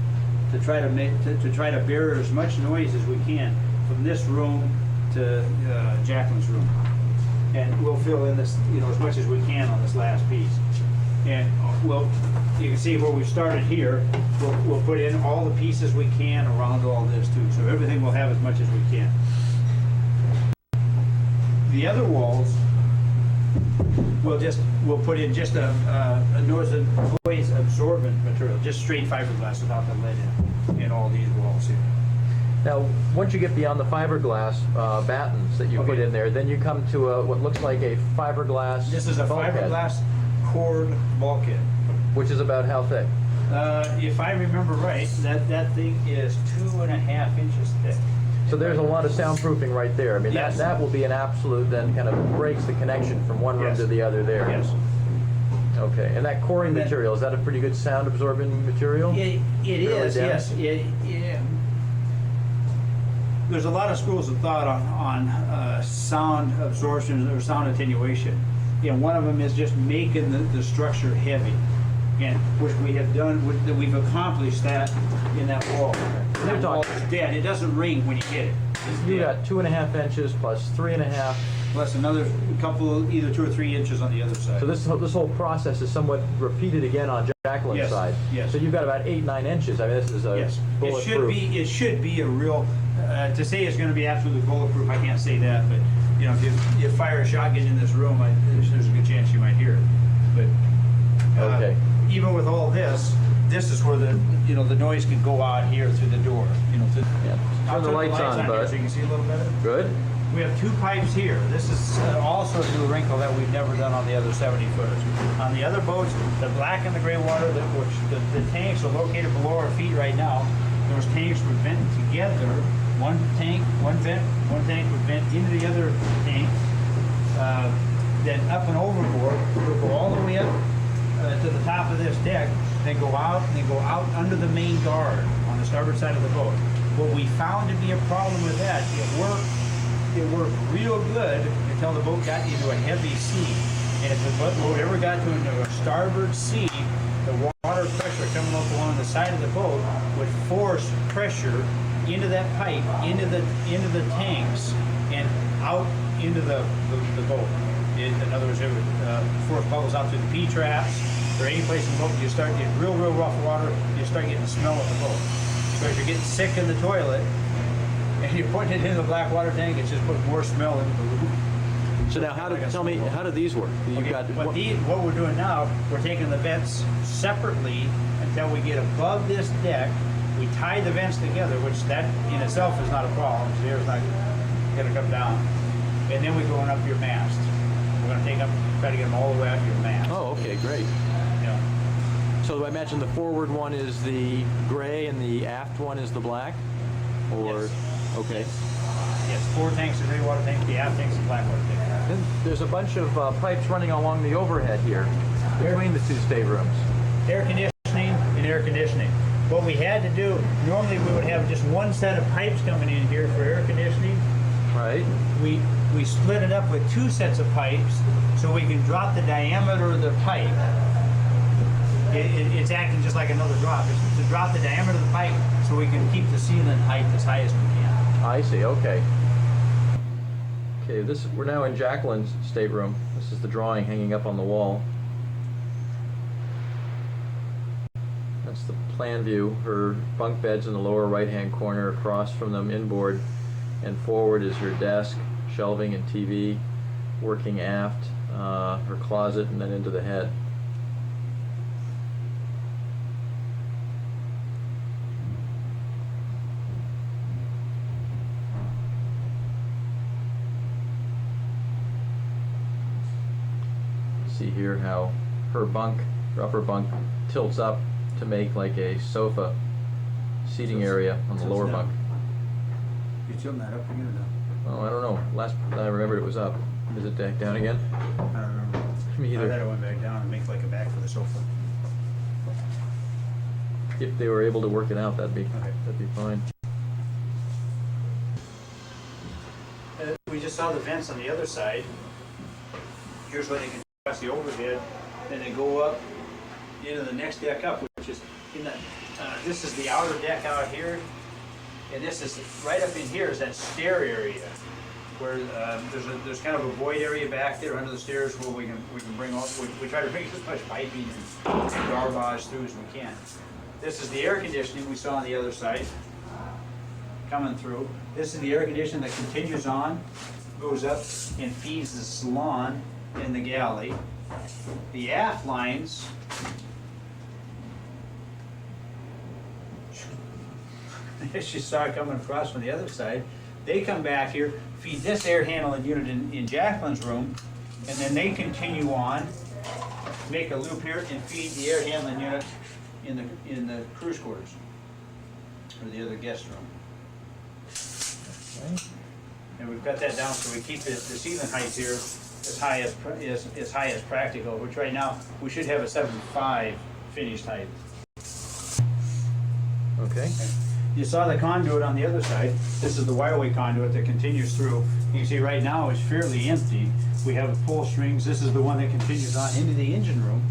to try to barrier as much noise as we can from this room to Jacqueline's room. And we'll fill in this, as much as we can on this last piece. And you can see where we started here. We'll put in all the pieces we can around all this too. So everything will have as much as we can. The other walls, we'll put in just a noise absorbent material, just straight fiberglass without the lead in all these walls here. Now, once you get beyond the fiberglass battens that you put Okay. in there, then you come to what looks like a fiberglass This is a bulkhead, fiberglass cord bulkhead. which is about how thick? If I remember right, that thing is 2 1/2 inches thick. So there's a lot of soundproofing right there. I mean, Yes. that will be an absolute, then kind of breaks the connection from one room Yes. to the other there. Yes. Okay, and that coring And then- material, is that a pretty good sound absorbing material? It Fairly is, dense? yes. There's a lot of schools of thought on sound absorption or sound attenuation. One of them is just making the structure heavy, and which we have done. We've accomplished that in that wall. They're That wall talking- is dead. It doesn't ring when you hit it. It's You dead. got 2.5 inches plus 3.5. Plus another couple, either 2 or 3 inches on the other side. So this whole process is somewhat repeated again on Jacqueline's Yes, side. yes. So you've got about 8-9 inches. I mean, this is a Yes, bulletproof. it should be a real, to say it's gonna be absolutely bulletproof, I can't say that, but, if you fire a shotgun in this room, there's a good chance you might hear it. But, Okay. even with all this is where the noise can go out here through the door, Yeah. I'll Turn the lights on, here bud. so you can see a little better. Good. We have 2 pipes here. This is also a new wrinkle that we've never done on the other 70 footers. On the other boats, the black and the gray water, which the tanks are located below our feet right now, those tanks would vent together. One tank would vent into the other tank. Then up and overboard, we'll go all the way up to the top of this deck, then go out under the main guard on the starboard side of the boat. What we found to be a problem with that, it worked real good until the boat got into a heavy sea. And if the boat ever got into a starboard sea, the water pressure coming up along the side of the boat would force pressure into that pipe, into the tanks, and out into the boat. In other words, it would force bubbles out through the P-traps or any place in the boat. You start getting real rough water, you start getting the smell of the boat. So if you're getting sick in the toilet, and you're putting it in the black water tank, it's just putting more smell into the roof. So now, tell me, how do these work? You've got What we're doing now, we're taking the vents separately until we get above this deck. We tie the vents together, which that in itself is not a problem. The air's not going to come down. And then we're going up your mast. We're going to try to get them all the way up your mast. Oh, okay, great. Yeah. So I imagine the forward one is the gray and the aft one is the black? Or, Yes. okay. Yes, 4 tanks of gray water tank, the aft tanks of black water tank. Then there's a bunch of pipes running along the overhead here between the 2 staterooms. Air conditioning and air conditioning. What we had to do, normally we would have just one set of pipes coming in here for air conditioning. Right? We split it up with 2 sets of pipes so we can drop the diameter of the pipe. It's acting just like another drop. It's to drop the diameter of the pipe so we can keep the ceiling height as high as we can. I see, okay. Okay, we're now in Jacqueline's stateroom. This is the drawing hanging up on the wall. That's the plan view. Her bunk bed's in the lower right-hand corner. Across from them, inboard and forward is her desk, shelving and TV. Working aft, her closet, and then into the head. See here how her upper bunk tilts up to make like a sofa seating area on the lower bunk. You tilting that up again or down? Oh, I don't know. Last I remembered it was up. Is it back down again? I don't remember. Me I thought either. it went back down and make like a back for the sofa. If they were able to work it out, that'd be fine. We just saw the vents on the other side. Here's where they can cross the overhead, then they go up into the next deck up, which is in the. This is the outer deck out here, and this is right up in here is that stair area, where there's kind of a void area back there under the stairs where we can bring all. We try to bring as much piping and garbage through as we can. This is the air conditioning we saw on the other side coming through. This is the air conditioning that continues on, goes up and feeds the salon in the galley. The aft lines as you saw it coming across from the other side, they come back here, feed this air handling unit in Jacqueline's room, and then they continue on, make a loop here and feed the air handling unit in the cruise quarters or the other guest room. And we've got that down so we keep the ceiling height here as high as practical, which right now we should have a 7.5 finished height. Okay. You saw the conduit on the other side. This is the wireway conduit that continues through. You can see right now it's fairly empty. We have pull strings. This is the one that continues on into the engine room.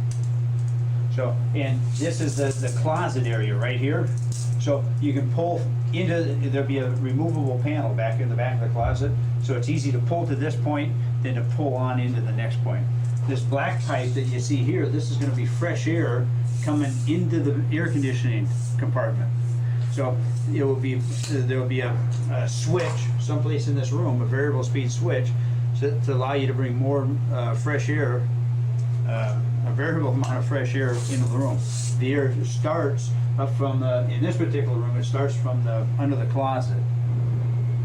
So, and this is the closet area right here. So you can pull into, there'll be a removable panel back in the back of the closet. So it's easy to pull to this point, then to pull on into the next point. This black pipe that you see here, this is gonna be fresh air coming into the air conditioning compartment. So it will be, there will be a switch someplace in this room, a variable speed switch, to allow you to bring more fresh air, a variable amount of fresh air into the room. The air starts up from in this particular room, it starts from under the closet,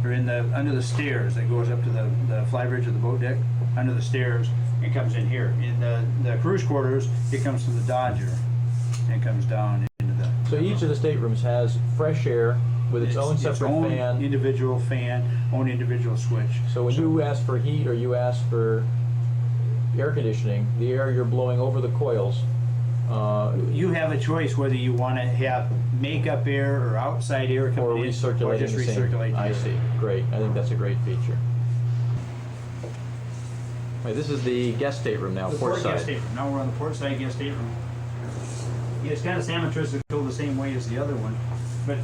or under the stairs that goes up to the fly bridge of the boat deck, under the stairs, and comes in here. In the cruise quarters, it comes from the Dodger and comes down into the. So each of the staterooms has fresh air with its own separate own fan. individual fan, own individual switch. So when you ask for heat or you ask for air conditioning, the air you're blowing over the coils. You have a choice whether you want to have makeup air or outside air Or coming in, or recirculating just the same. recirculate the I air. see. Great. I think that's a great feature. Right, this is the guest stateroom now, The port port side. guest stateroom. Now we're on the port side guest stateroom. Yeah, it's kind of symmetrical the same way as the other one, but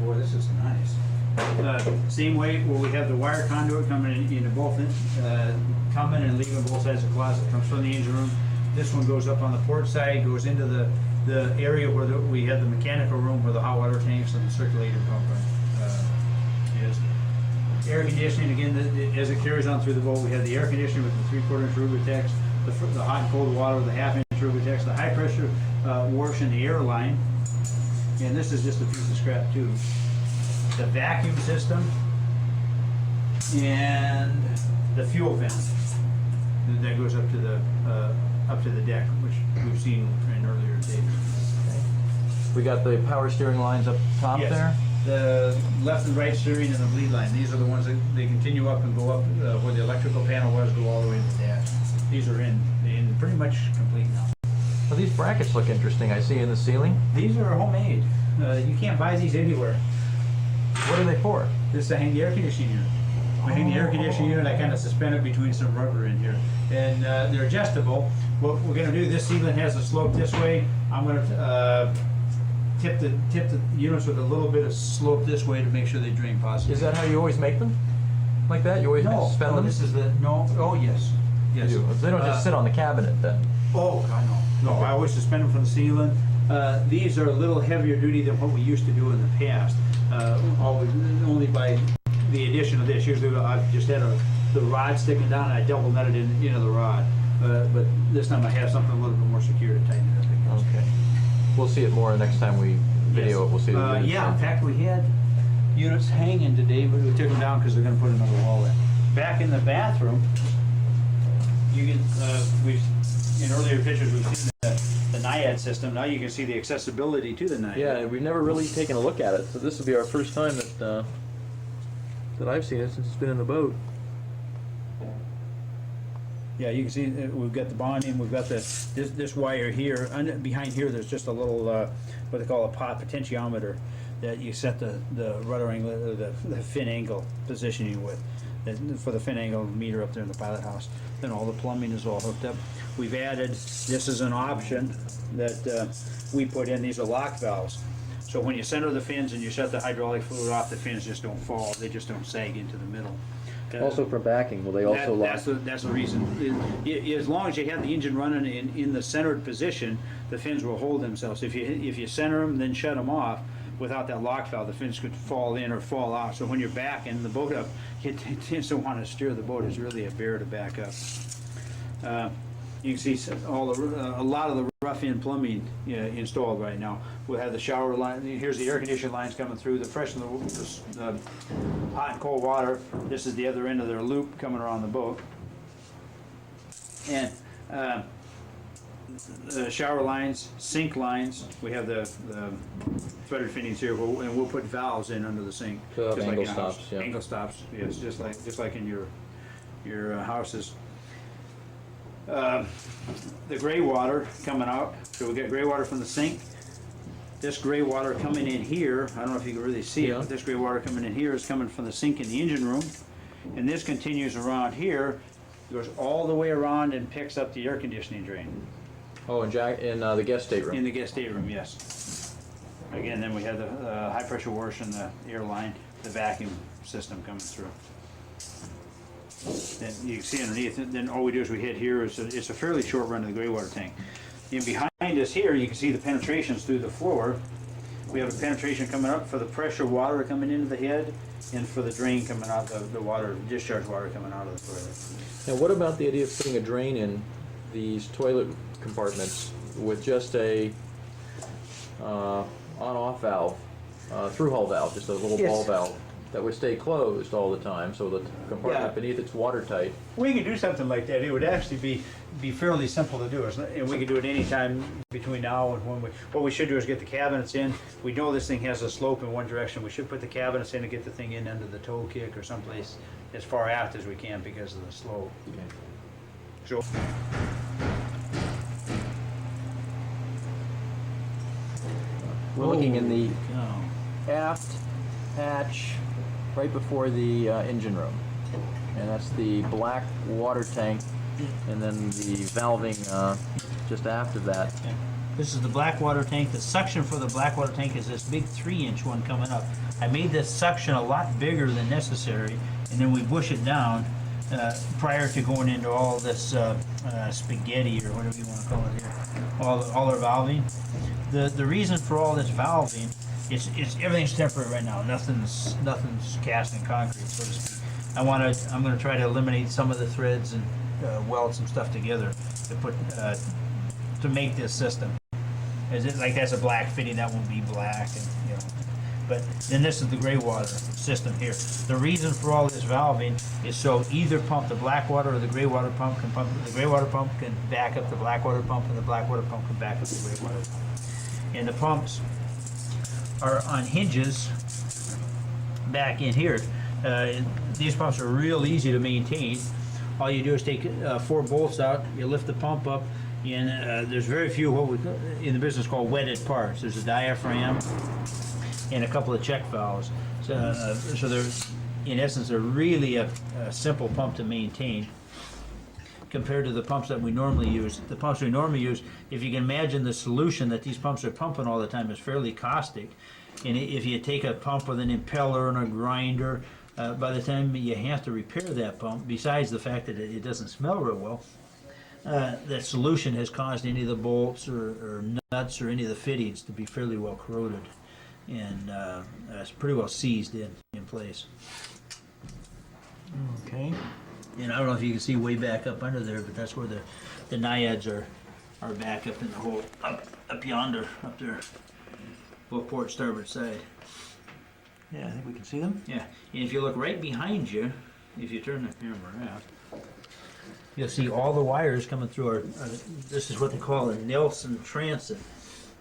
boy, this is nice. Same way where we have the wire conduit coming into both, coming and leaving both sides of the closet. Comes from the engine room. This one goes up on the port side, goes into the area where we have the mechanical room where the hot water tanks and the circulator pump is. Air conditioning, again, as it carries on through the boat, we have the air conditioning with the 3/4 inch Rubatex, the hot and cold water with the 1/2 inch Rubatex, the high pressure wash in the air line, and this is just a piece of scrap too. The vacuum system, and the fuel vent that goes up to the deck, which we've seen in earlier days. We got the power steering lines up top Yes. there. The left and right steering and the bleed line, these are the ones that they continue up and go up where the electrical panel was, go all the way to the dash. These are in pretty much complete now. Well, these brackets look interesting. I see in the ceiling. These are homemade. You can't buy these anywhere. What are they for? This is to hang the air conditioning unit. I hang the air conditioning unit, I kind of suspend it between some rubber in here. And they're adjustable. What we're gonna do, this ceiling has a slope this way. I'm gonna tip the units with a little bit of slope this way to make sure they drain positively. Is that how you always make them? Like that? You always suspend them? This is oh yes. Yes. You do. They don't just sit on the cabinet then. Oh, God, no. No, I always suspend them from the ceiling. These are a little heavier duty than what we used to do in the past. Only by the addition of this. Usually I've just had the rod sticking down and I double nutted it into the rod. But this time I have something a little bit more secure to tighten it up against. Okay. We'll see it more next time we video it. We'll see the units. Yeah, in fact, we had units hanging today, but we took them down because they're going to put another wall in. Back in the bathroom, you can, in earlier pictures, we've seen the NIAD system. Now you can see the accessibility to the NIAD. Yeah, we've never really taken a look at it, so this will be our first time that I've seen it since it's been in the boat. Yeah, you can see we've got the bonding, we've got this wire here. Behind here, there's just a little, what they call a potentiometer that you set the rudder angle, or the fin angle positioning with. For the fin angle meter up there in the pilot house. Then all the plumbing is all hooked up. We've added, this is an option that we put in, these are lock valves. So when you center the fins and you shut the hydraulic fluid off, the fins just don't fall, they just don't sag into the middle. Also for backing, will they also lock? That's the reason. As long as you have the engine running in the centered position, the fins will hold themselves. If you center them, then shut them off, without that lock valve, the fins could fall in or fall out. So when you're backing the boat up, it tends to want to steer the boat. It's really a bear to back up. You can see a lot of the rough-in plumbing installed right now. We'll have the shower line. Here's the air conditioning lines coming through. The fresh and the hot and cold water. This is the other end of their loop coming around the boat. And the shower lines, sink lines. We have the threaded fittings here, and we'll put valves in under the sink. To have just angle in a house. stops, yeah. Angle stops, yes, just like in your houses. The gray water coming out, so we get gray water from the sink. This gray water coming in here, I don't know if you can really see it, Yeah. but this gray water coming in here is coming from the sink in the engine room. And this continues around here, goes all the way around and picks up the air conditioning drain. Oh, and Jack, in the guest stateroom. In the guest stateroom, yes. Again, then we have the high pressure wash and the air line, the vacuum system coming through. Then you can see underneath, then all we do is we hit here, it's a fairly short run to the gray water tank. And behind us here, you can see the penetrations through the floor. We have a penetration coming up for the pressure water coming into the head, and for the drain coming out, the water, discharge water coming out of the toilet. Now, what about the idea of putting a drain in these toilet compartments with just a on-off valve, through-hull valve, just a little Yes. ball valve that would stay closed all the time, so the compartment Yeah. beneath it's watertight? We could do something like that. It would actually be fairly simple to do, and we could do it anytime between now and when what we should do is get the cabinets in. We know this thing has a slope in one direction. We should put the cabinets in and get the thing in under the toe kick or someplace as far aft as we can because of the slope. So, We're looking in the aft hatch right before the engine room. And that's the black water tank, and then the valving just after that. This is the black water tank. The suction for the black water tank is this big 3-inch one coming up. I made this suction a lot bigger than necessary, and then we bush it down prior to going into all this spaghetti or whatever you want to call it here, all our valving. The reason for all this valving is everything's temporary right now. Nothing's cast in concrete, so to speak. I'm going to try to eliminate some of the threads and weld some stuff together to put to make this system. Is it like that's a black fitting, that won't be black, and you know. But then this is the gray water system here. The reason for all this valving is so either pump, the black water or the gray water pump can pump. The gray water pump can back up the black water pump, and the black water pump can back up the gray water pump. And the pumps are on hinges back in here. These pumps are real easy to maintain. All you do is take 4 bolts out, you lift the pump up, and there's very few what we in the business call wetted parts. There's a diaphragm and a couple of check valves. So they're, in essence, they're really a simple pump to maintain compared to the pumps that we normally use. The pumps we normally use, if you can imagine the solution that these pumps are pumping all the time is fairly caustic. And if you take a pump with an impeller and a grinder, by the time you have to repair that pump, besides the fact that it doesn't smell real well, that solution has caused any of the bolts or nuts or any of the fittings to be fairly well corroded, and it's pretty well seized in place. Okay, and I don't know if you can see way back up under there, but that's where the naiads are back up in the hole up yonder, up there, both port starboard side. Yeah, I think we can see them. Yeah, and if you look right behind you, if you turn the camera around, you'll see all the wires coming through our this is what they call a Nelson transit.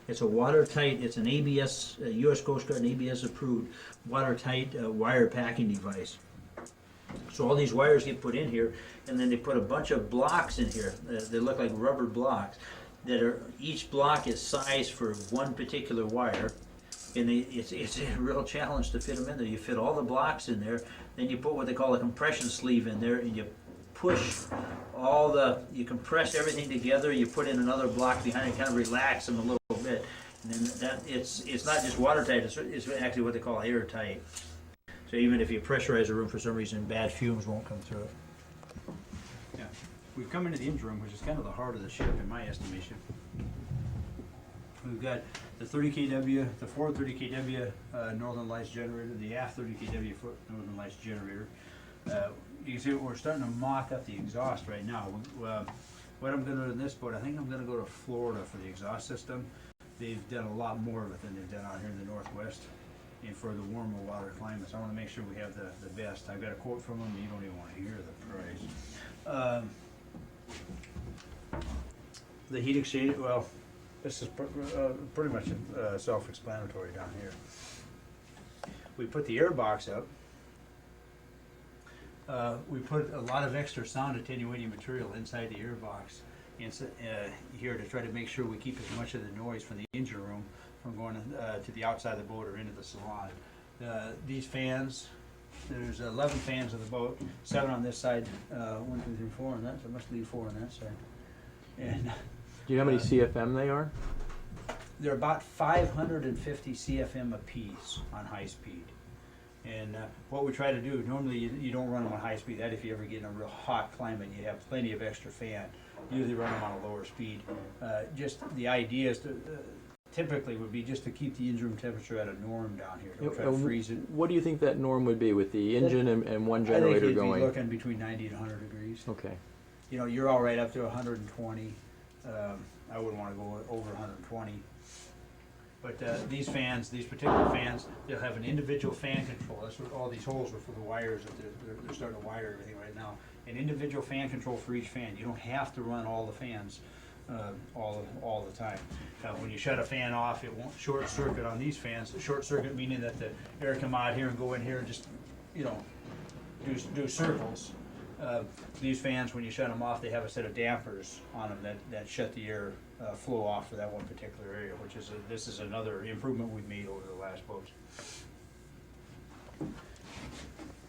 It's a watertight, it's an ABS, U.S. Coast Guard and ABS approved watertight wire packing device. So all these wires get put in here, and then they put a bunch of blocks in here. They look like rubber blocks that are, each block is sized for one particular wire. And it's a real challenge to fit them in there. You fit all the blocks in there, then you put what they call a compression sleeve in there, and you push you compress everything together, you put in another block behind it, kind of relax them a little bit. And then it's not just watertight, it's actually what they call airtight. So even if you pressurize a room for some reason, bad fumes won't come through it. yeah, we've come into the engine room, which is kind of the heart of the ship in my estimation. We've got the 30 kW, the forward 30 kW Northern Lights generator, the aft 30 kW Northern Lights generator. You can see we're starting to mock up the exhaust right now. What I'm going to do in this boat, I think I'm going to go to Florida for the exhaust system. They've done a lot more of it than they've done out here in the Northwest, and for the warmer water climates. I want to make sure we have the best. I've got a quote from them. You don't even want to hear the price. The heat exchanger, well, This is pretty much self-explanatory down here. We put the air box up. We put a lot of extra sound attenuating material inside the air box here to try to make sure we keep as much of the noise from the engine room from going to the outside of the boat or into the salon. These fans, there's 11 fans of the boat, 7 on this side, 1, 2, 3, 4 on that, so I must leave 4 on that side. And Do you know how many CFM they are? they're about 550 CFM apiece on high speed. And what we try to do, normally you don't run them on high speed. That if you ever get in a real hot climate, you have plenty of extra fan. Usually run them on a lower speed. Just the idea is to, typically would be just to keep the engine room temperature at a norm down here. Don't try to freeze it. What do you think that norm would be with the engine and one I think generator you'd going? be looking between 90 and 100 degrees. Okay. You know, you're all right up to 120. I wouldn't want to go over 120. But these fans, these particular fans, they'll have an individual fan control. That's what all these holes are for, the wires that they're starting to wire everything right now. An individual fan control for each fan. You don't have to run all the fans all the time. When you shut a fan off, it won't short circuit on these fans. Short circuit meaning that the air come out here and go in here and just, you know, do circles. These fans, when you shut them off, they have a set of dampers on them that shut the air flow off for that one particular area, which is this is another improvement we've made over the last boats.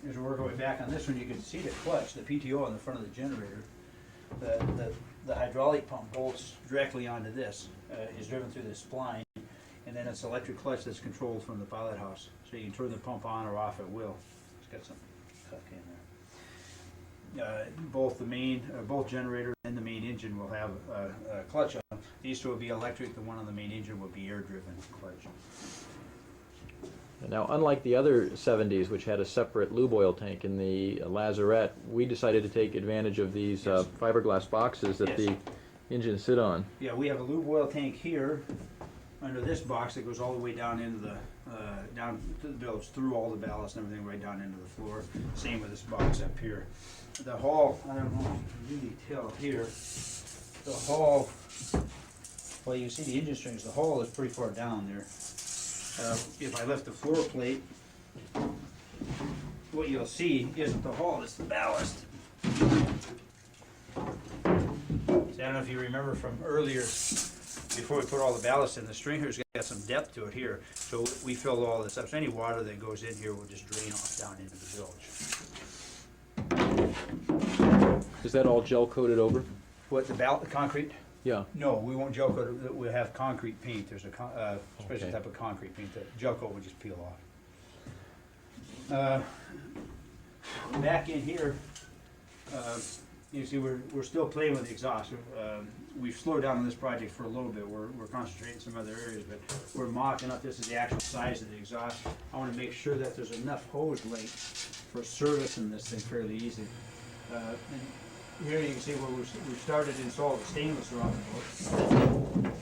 As we're going back on this one, you can see the clutch, the PTO on the front of the generator. The hydraulic pump bolts directly onto this, is driven through this spline, and then it's electric clutch that's controlled from the pilot house, so you can turn the pump on or off at will. It's got some tuck in there. Both the main, both generator and the main engine will have a clutch on them. These two will be electric. The one on the main engine will be air-driven clutch. Now, unlike the other 70s, which had a separate lube oil tank in the Lazarette, we decided to take advantage of these fiberglass boxes that Yes. the engines sit on. Yeah, we have a lube oil tank here under this box that goes all the way down into the down to the bilge, through all the ballast and everything, right down into the floor. Same with this box up here. The hull, I don't know if you can really tell here. The hull, well, you see the engine strings. The hull is pretty far down there. If I lift the floor plate, what you'll see isn't the hull, it's the ballast. See, I don't know if you remember from earlier, before we put all the ballast in, the stringer's got some depth to it here. So we filled all this up. So any water that goes in here will just drain off down into the bilge. Is that all gel coated over? What, the concrete? Yeah. No, we won't gel coat it. We'll have concrete paint. There's a special Okay. type of concrete paint that gel coat would just peel off. Back in here, you see we're still playing with the exhaust. We've slowed down on this project for a little bit. We're concentrating in some other areas, but we're mocking up. This is the actual size of the exhaust. I want to make sure that there's enough hose length for servicing this thing fairly easy. And here you can see where we've started to install the stainless around the boat.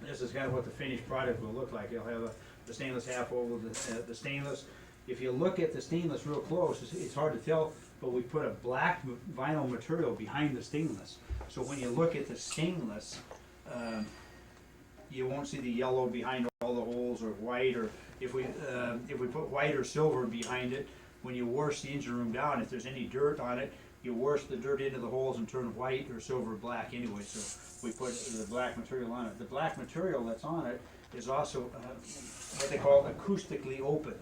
This is kind of what the finished product will look like. You'll have the stainless half oval, the stainless. If you look at the stainless real close, it's hard to tell, but we put a black vinyl material behind the stainless. So when you look at the stainless, you won't see the yellow behind all the holes, or white, or if we put white or silver behind it, when you wash the engine room down, if there's any dirt on it, you wash the dirt into the holes and turn white or silver black anyway. So we put the black material on it. The black material that's on it is also what they call acoustically open.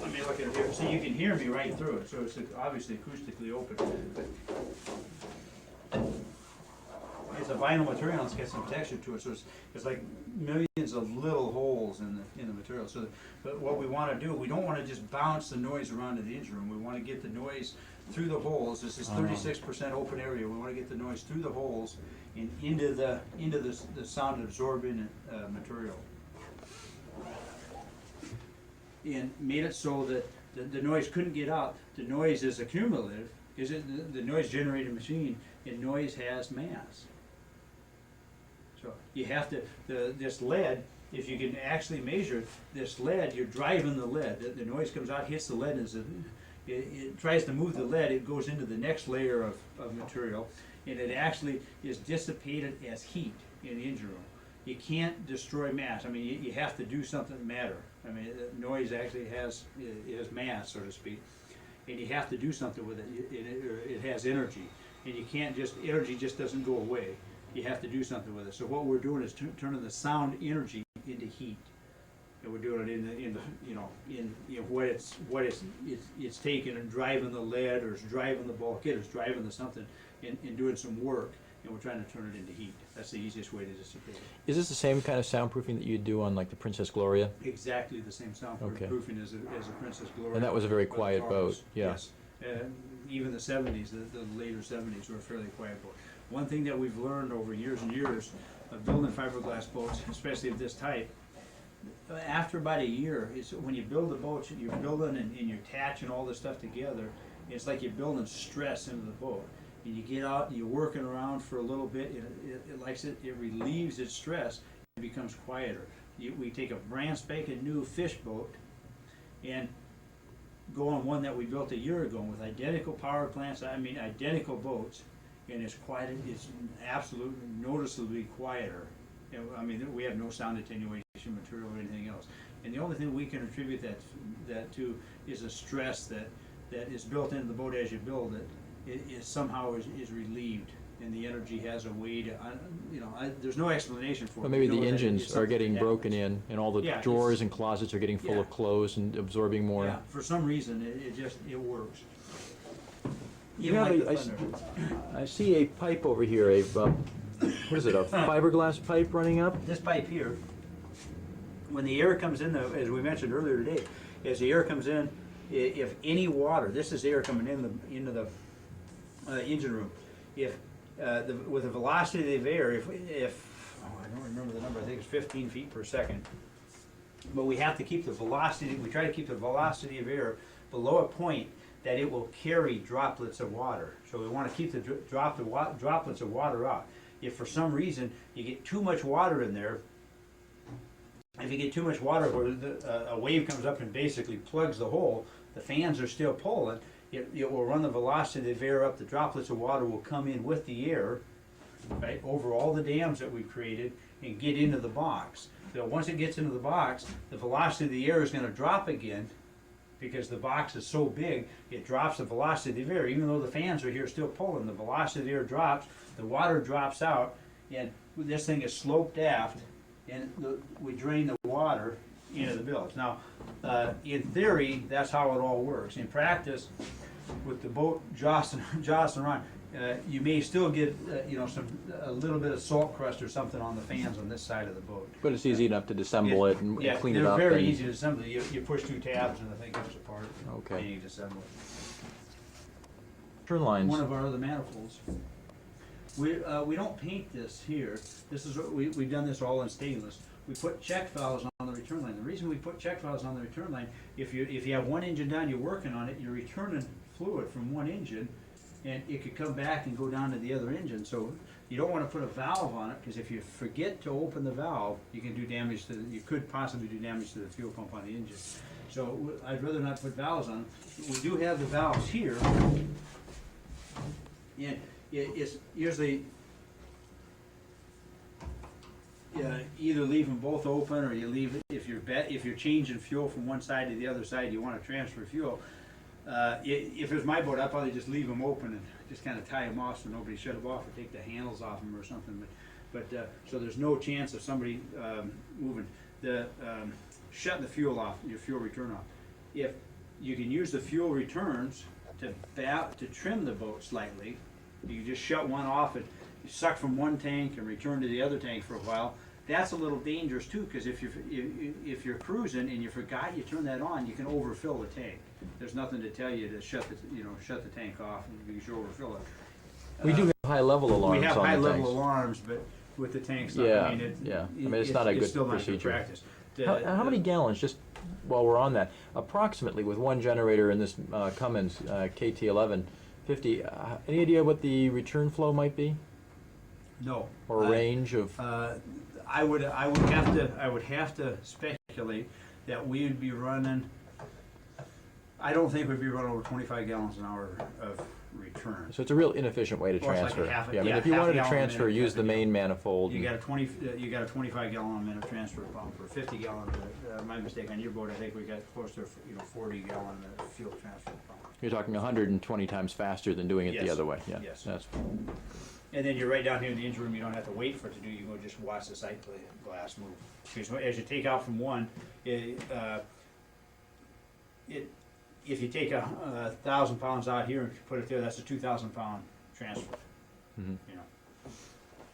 Let me look at it here. So you can hear me right through it. So it's obviously acoustically open. It's a vinyl material, and it's got some texture to it. So it's like millions of little holes in the material. So, but what we want to do, we don't want to just bounce the noise around to the engine room. We want to get the noise through the holes. This is 36% open area. We want to get the noise through the holes and into the sound absorbing material. And made it so that the noise couldn't get out. The noise is accumulative. Is it the noise generated machine? And noise has mass. So you have to this lead. If you can actually measure this lead, you're driving the lead. The noise comes out, hits the lead, and it tries to move the lead. It goes into the next layer of material, and it actually is dissipated as heat. in the engine room. You can't destroy mass. I mean, you have to do something to matter. I mean, noise actually has mass, so to speak, and you have to do something with it. It has energy, and you can't just, energy just doesn't go away. You have to do something with it. So what we're doing is turning the sound energy into heat, and we're doing it in what it's taking and driving the lead, or it's driving the bulkhead, or it's driving the something, and doing some work, and we're trying to turn it into heat. That's the easiest way to dissipate it. Is this the same kind of soundproofing that you do on like the Princess Gloria? Exactly the same soundproofing as a Princess Gloria. And that was a very or the quiet Taurus. boat, yeah. Yes. Even the 70s, the later 70s were a fairly quiet boat. One thing that we've learned over years and years of building fiberglass boats, especially of this type, after about a year, is when you build the boats, you're building and you're attaching all this stuff together, it's like you're building stress into the boat. And you get out and you're working around for a little bit, it relieves its stress, it becomes quieter. We take a brand spanking new fish boat and go on one that we built a year ago with identical power plants, I mean identical boats, and it's quiet, it's absolutely noticeably quieter. I mean, we have no sound attenuation material or anything else. And the only thing we can attribute that to is a stress that is built into the boat as you build it. It somehow is relieved, and the energy has a way to, there's no explanation for it. Well, maybe We know the that engines it's are something getting that broken happens. in, and all the Yeah, drawers and closets are getting full Yeah. of clothes and absorbing more. Yeah, for some reason, it works. You Even have like a- the I Thunder. I see a pipe over here, what is it, a fiberglass pipe running up? This pipe here, when the air comes in, as we mentioned earlier today, as the air comes in, if any water, this is air coming into the engine room, if with the velocity of air, if I don't remember the number, I think it's 15 feet per second, but we have to keep the velocity, we try to keep the velocity of air below a point that it will carry droplets of water. So we want to keep the droplets of water out. If for some reason you get too much water in there, if you get too much water where a wave comes up and basically plugs the hole, the fans are still pulling, it will run the velocity of air up, the droplets of water will come in with the air, right, over all the dams that we've created and get into the box. So once it gets into the box, the velocity of the air is going to drop again, because the box is so big, it drops the velocity of the air. Even though the fans are here still pulling, the velocity of the air drops, the water drops out, and this thing is sloped aft, and we drain the water into the bilge. Now, in theory, that's how it all works. In practice, with the boat jostling around, you may still get a little bit of salt crust or something on the fans on this side of the boat. But it's easy enough to disassemble it and Yeah, clean it they're up. very and- easy to assemble. You push two tabs and the thing comes apart. Okay. And you disassemble it. Turn lines. One of our other manifolds. We don't paint this here. This is what we've done this all in stainless. We put check valves on the return line. The reason we put check valves on the return line, if you have one engine down, you're working on it, you're returning fluid from one engine, and it could come back and go down to the other engine. So you don't want to put a valve on it, because if you forget to open the valve, you can do damage to. You could possibly do damage to the fuel pump on the engine. So I'd rather not put valves on. We do have the valves here, and it's usually either leave them both open, or you leave it if you're changing fuel from one side to the other side. You want to transfer fuel. If it was my boat, I'd probably just leave them open and just kind of tie them off so nobody shut them off, or take the handles off them or something. But so there's no chance of somebody moving shutting the fuel off, your fuel return off. If you can use the fuel returns to trim the boat slightly, you can just shut one off and you suck from one tank and return to the other tank for a while. That's a little dangerous too, because if you're cruising and you forgot you turn that on, you can overfill the tank. There's nothing to tell you to shut the tank off because you overfill it. We do have high-level alarms We have on the high-level tanks. alarms, but with the tanks, Yeah, I mean, yeah. I mean, it's not a good still not procedure. practice. How many gallons, just while we're on that, approximately with one generator in this Cummins KT1150, any idea what the return flow might be? No. Or a range of? I would have to speculate that we would be running. I don't think we'd be running over 25 gallons an hour return. So it's a real inefficient way to Or it's like a transfer. half a- Yeah, I mean, yeah, if you half wanted to gallon a transfer, minute, use the half a main manifold. You and- got a 25 gallon a minute transfer pump or 50 gallon. My mistake on your boat. I think we got close to 40 gallon fuel transfer pump. You're talking 120 times faster than doing it the Yes. other way. Yeah, Yes. that's And then you're right down here in the engine room. You don't have to wait for it to do. You can go just watch the sight glass move. Because as you take out from one, if you take 1,000 pounds out here and put it there, that's a 2,000 pound transfer. Mhm. You know,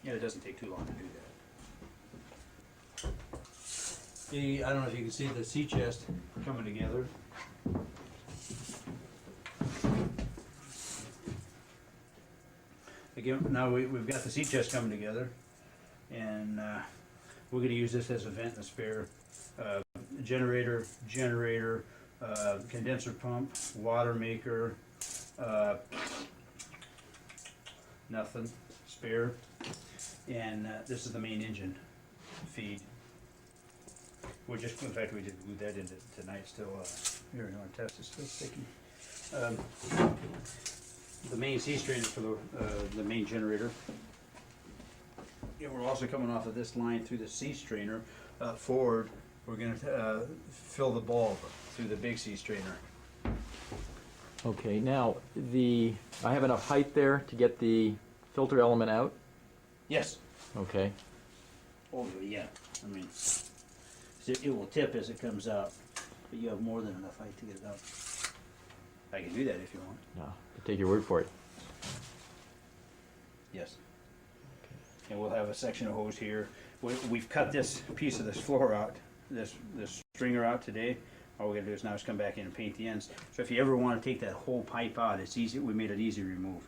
yeah, it doesn't take too long to do that. I don't know if you can see the sea chest coming together. Again, now we've got the sea chest coming together, and we're going to use this as a vent and a spare generator, condenser pump, water maker, nothing, spare, and this is the main engine feed. In fact, we did glue that into tonight still. Here, you want to test it? Still sticky. The main sea strainer for the main generator. Yeah, we're also coming off of this line through the sea strainer forward. We're going to fill the bulb through the big sea strainer. okay. Now, I have enough height there to get the filter element out. Yes. Okay. Oh, yeah. I mean, it will tip as it comes out, but you have more than enough height to get it out. I can do that if you want. No, take your word for it. Yes. And we'll have a section of hose here. We've cut this piece of this floor out, this stringer out today. All we're gonna do is now come back in and paint the ends. So if you ever want to take that whole pipe out, it's easy. We made it easy to remove.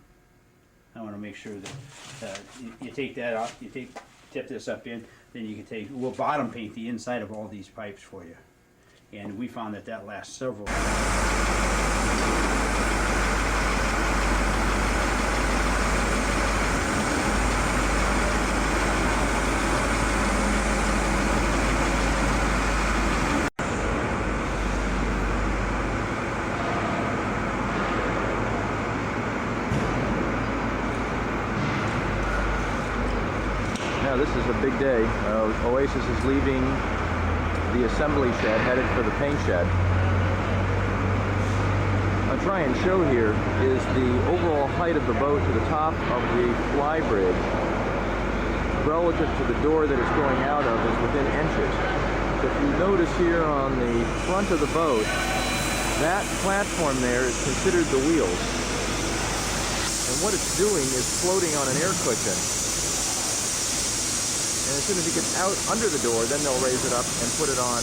I want to make sure that you take that out, tip this up in, then you can we'll bottom paint the inside of all these pipes for you. And we found that lasts several. Now this is a big day. OASIS is leaving the assembly shed, headed for the paint shed. I'll try and show here is the overall height of the boat to the top of the fly bridge relative to the door that it's going out of is within inches. So if you notice here on the front of the boat, that platform there is considered the wheels. And what it's doing is floating on an air cushion. And as soon as it gets out under the door, then they'll raise it up and put it on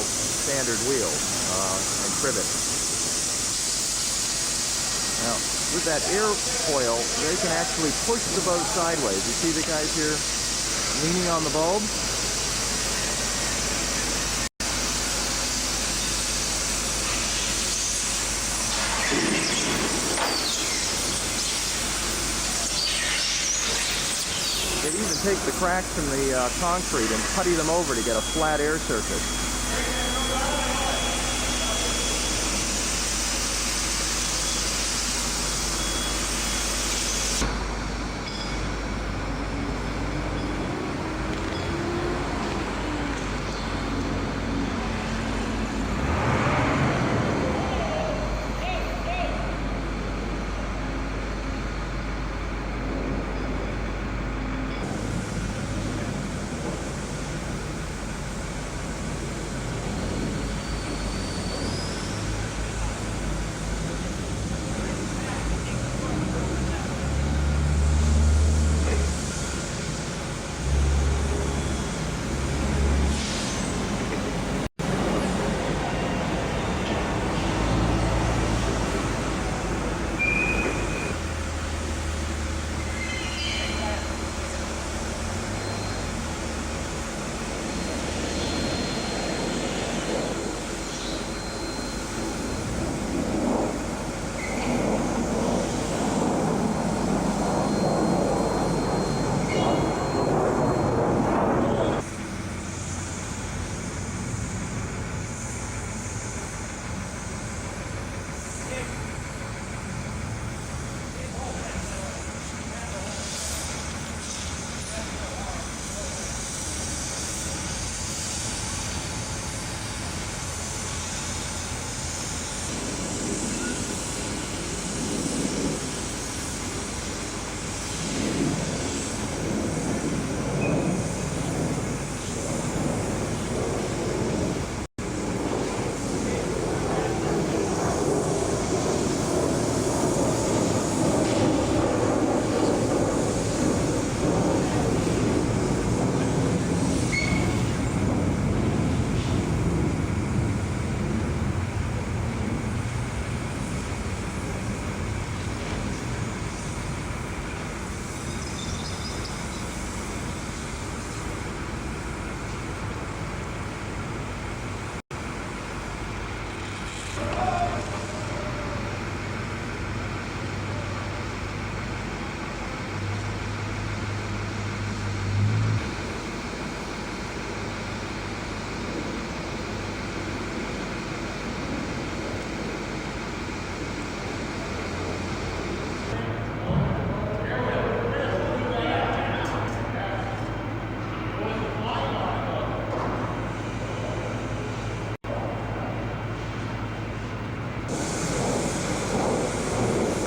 standard wheels and trivet. Now, with that airfoil, they can actually push the boat sideways. You see the guys here leaning on the bulb? They even take the cracks in the concrete and putty them over to get a flat air surface.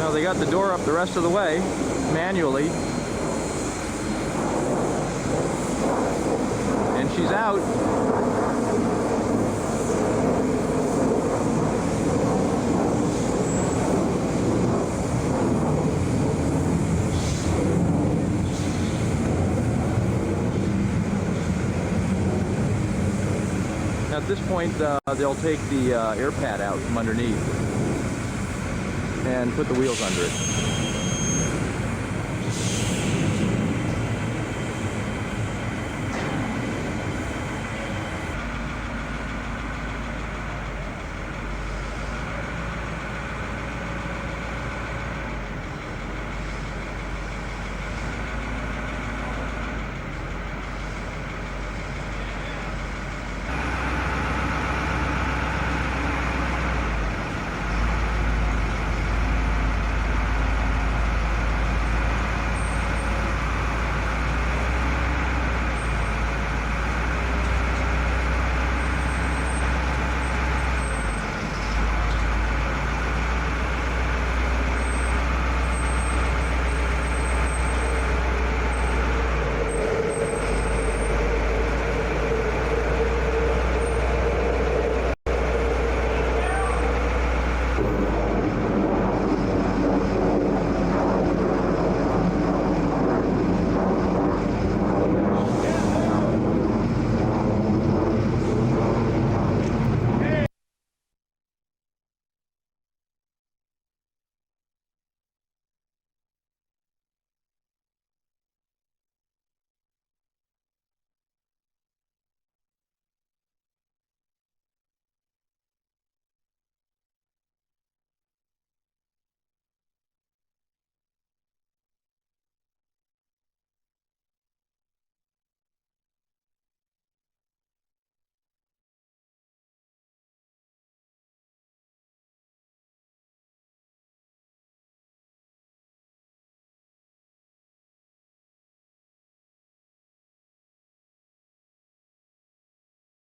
Well, they got the door up the rest of the way, manually. And she's out. At this point, they'll take the air pad out from underneath and put the wheels under it.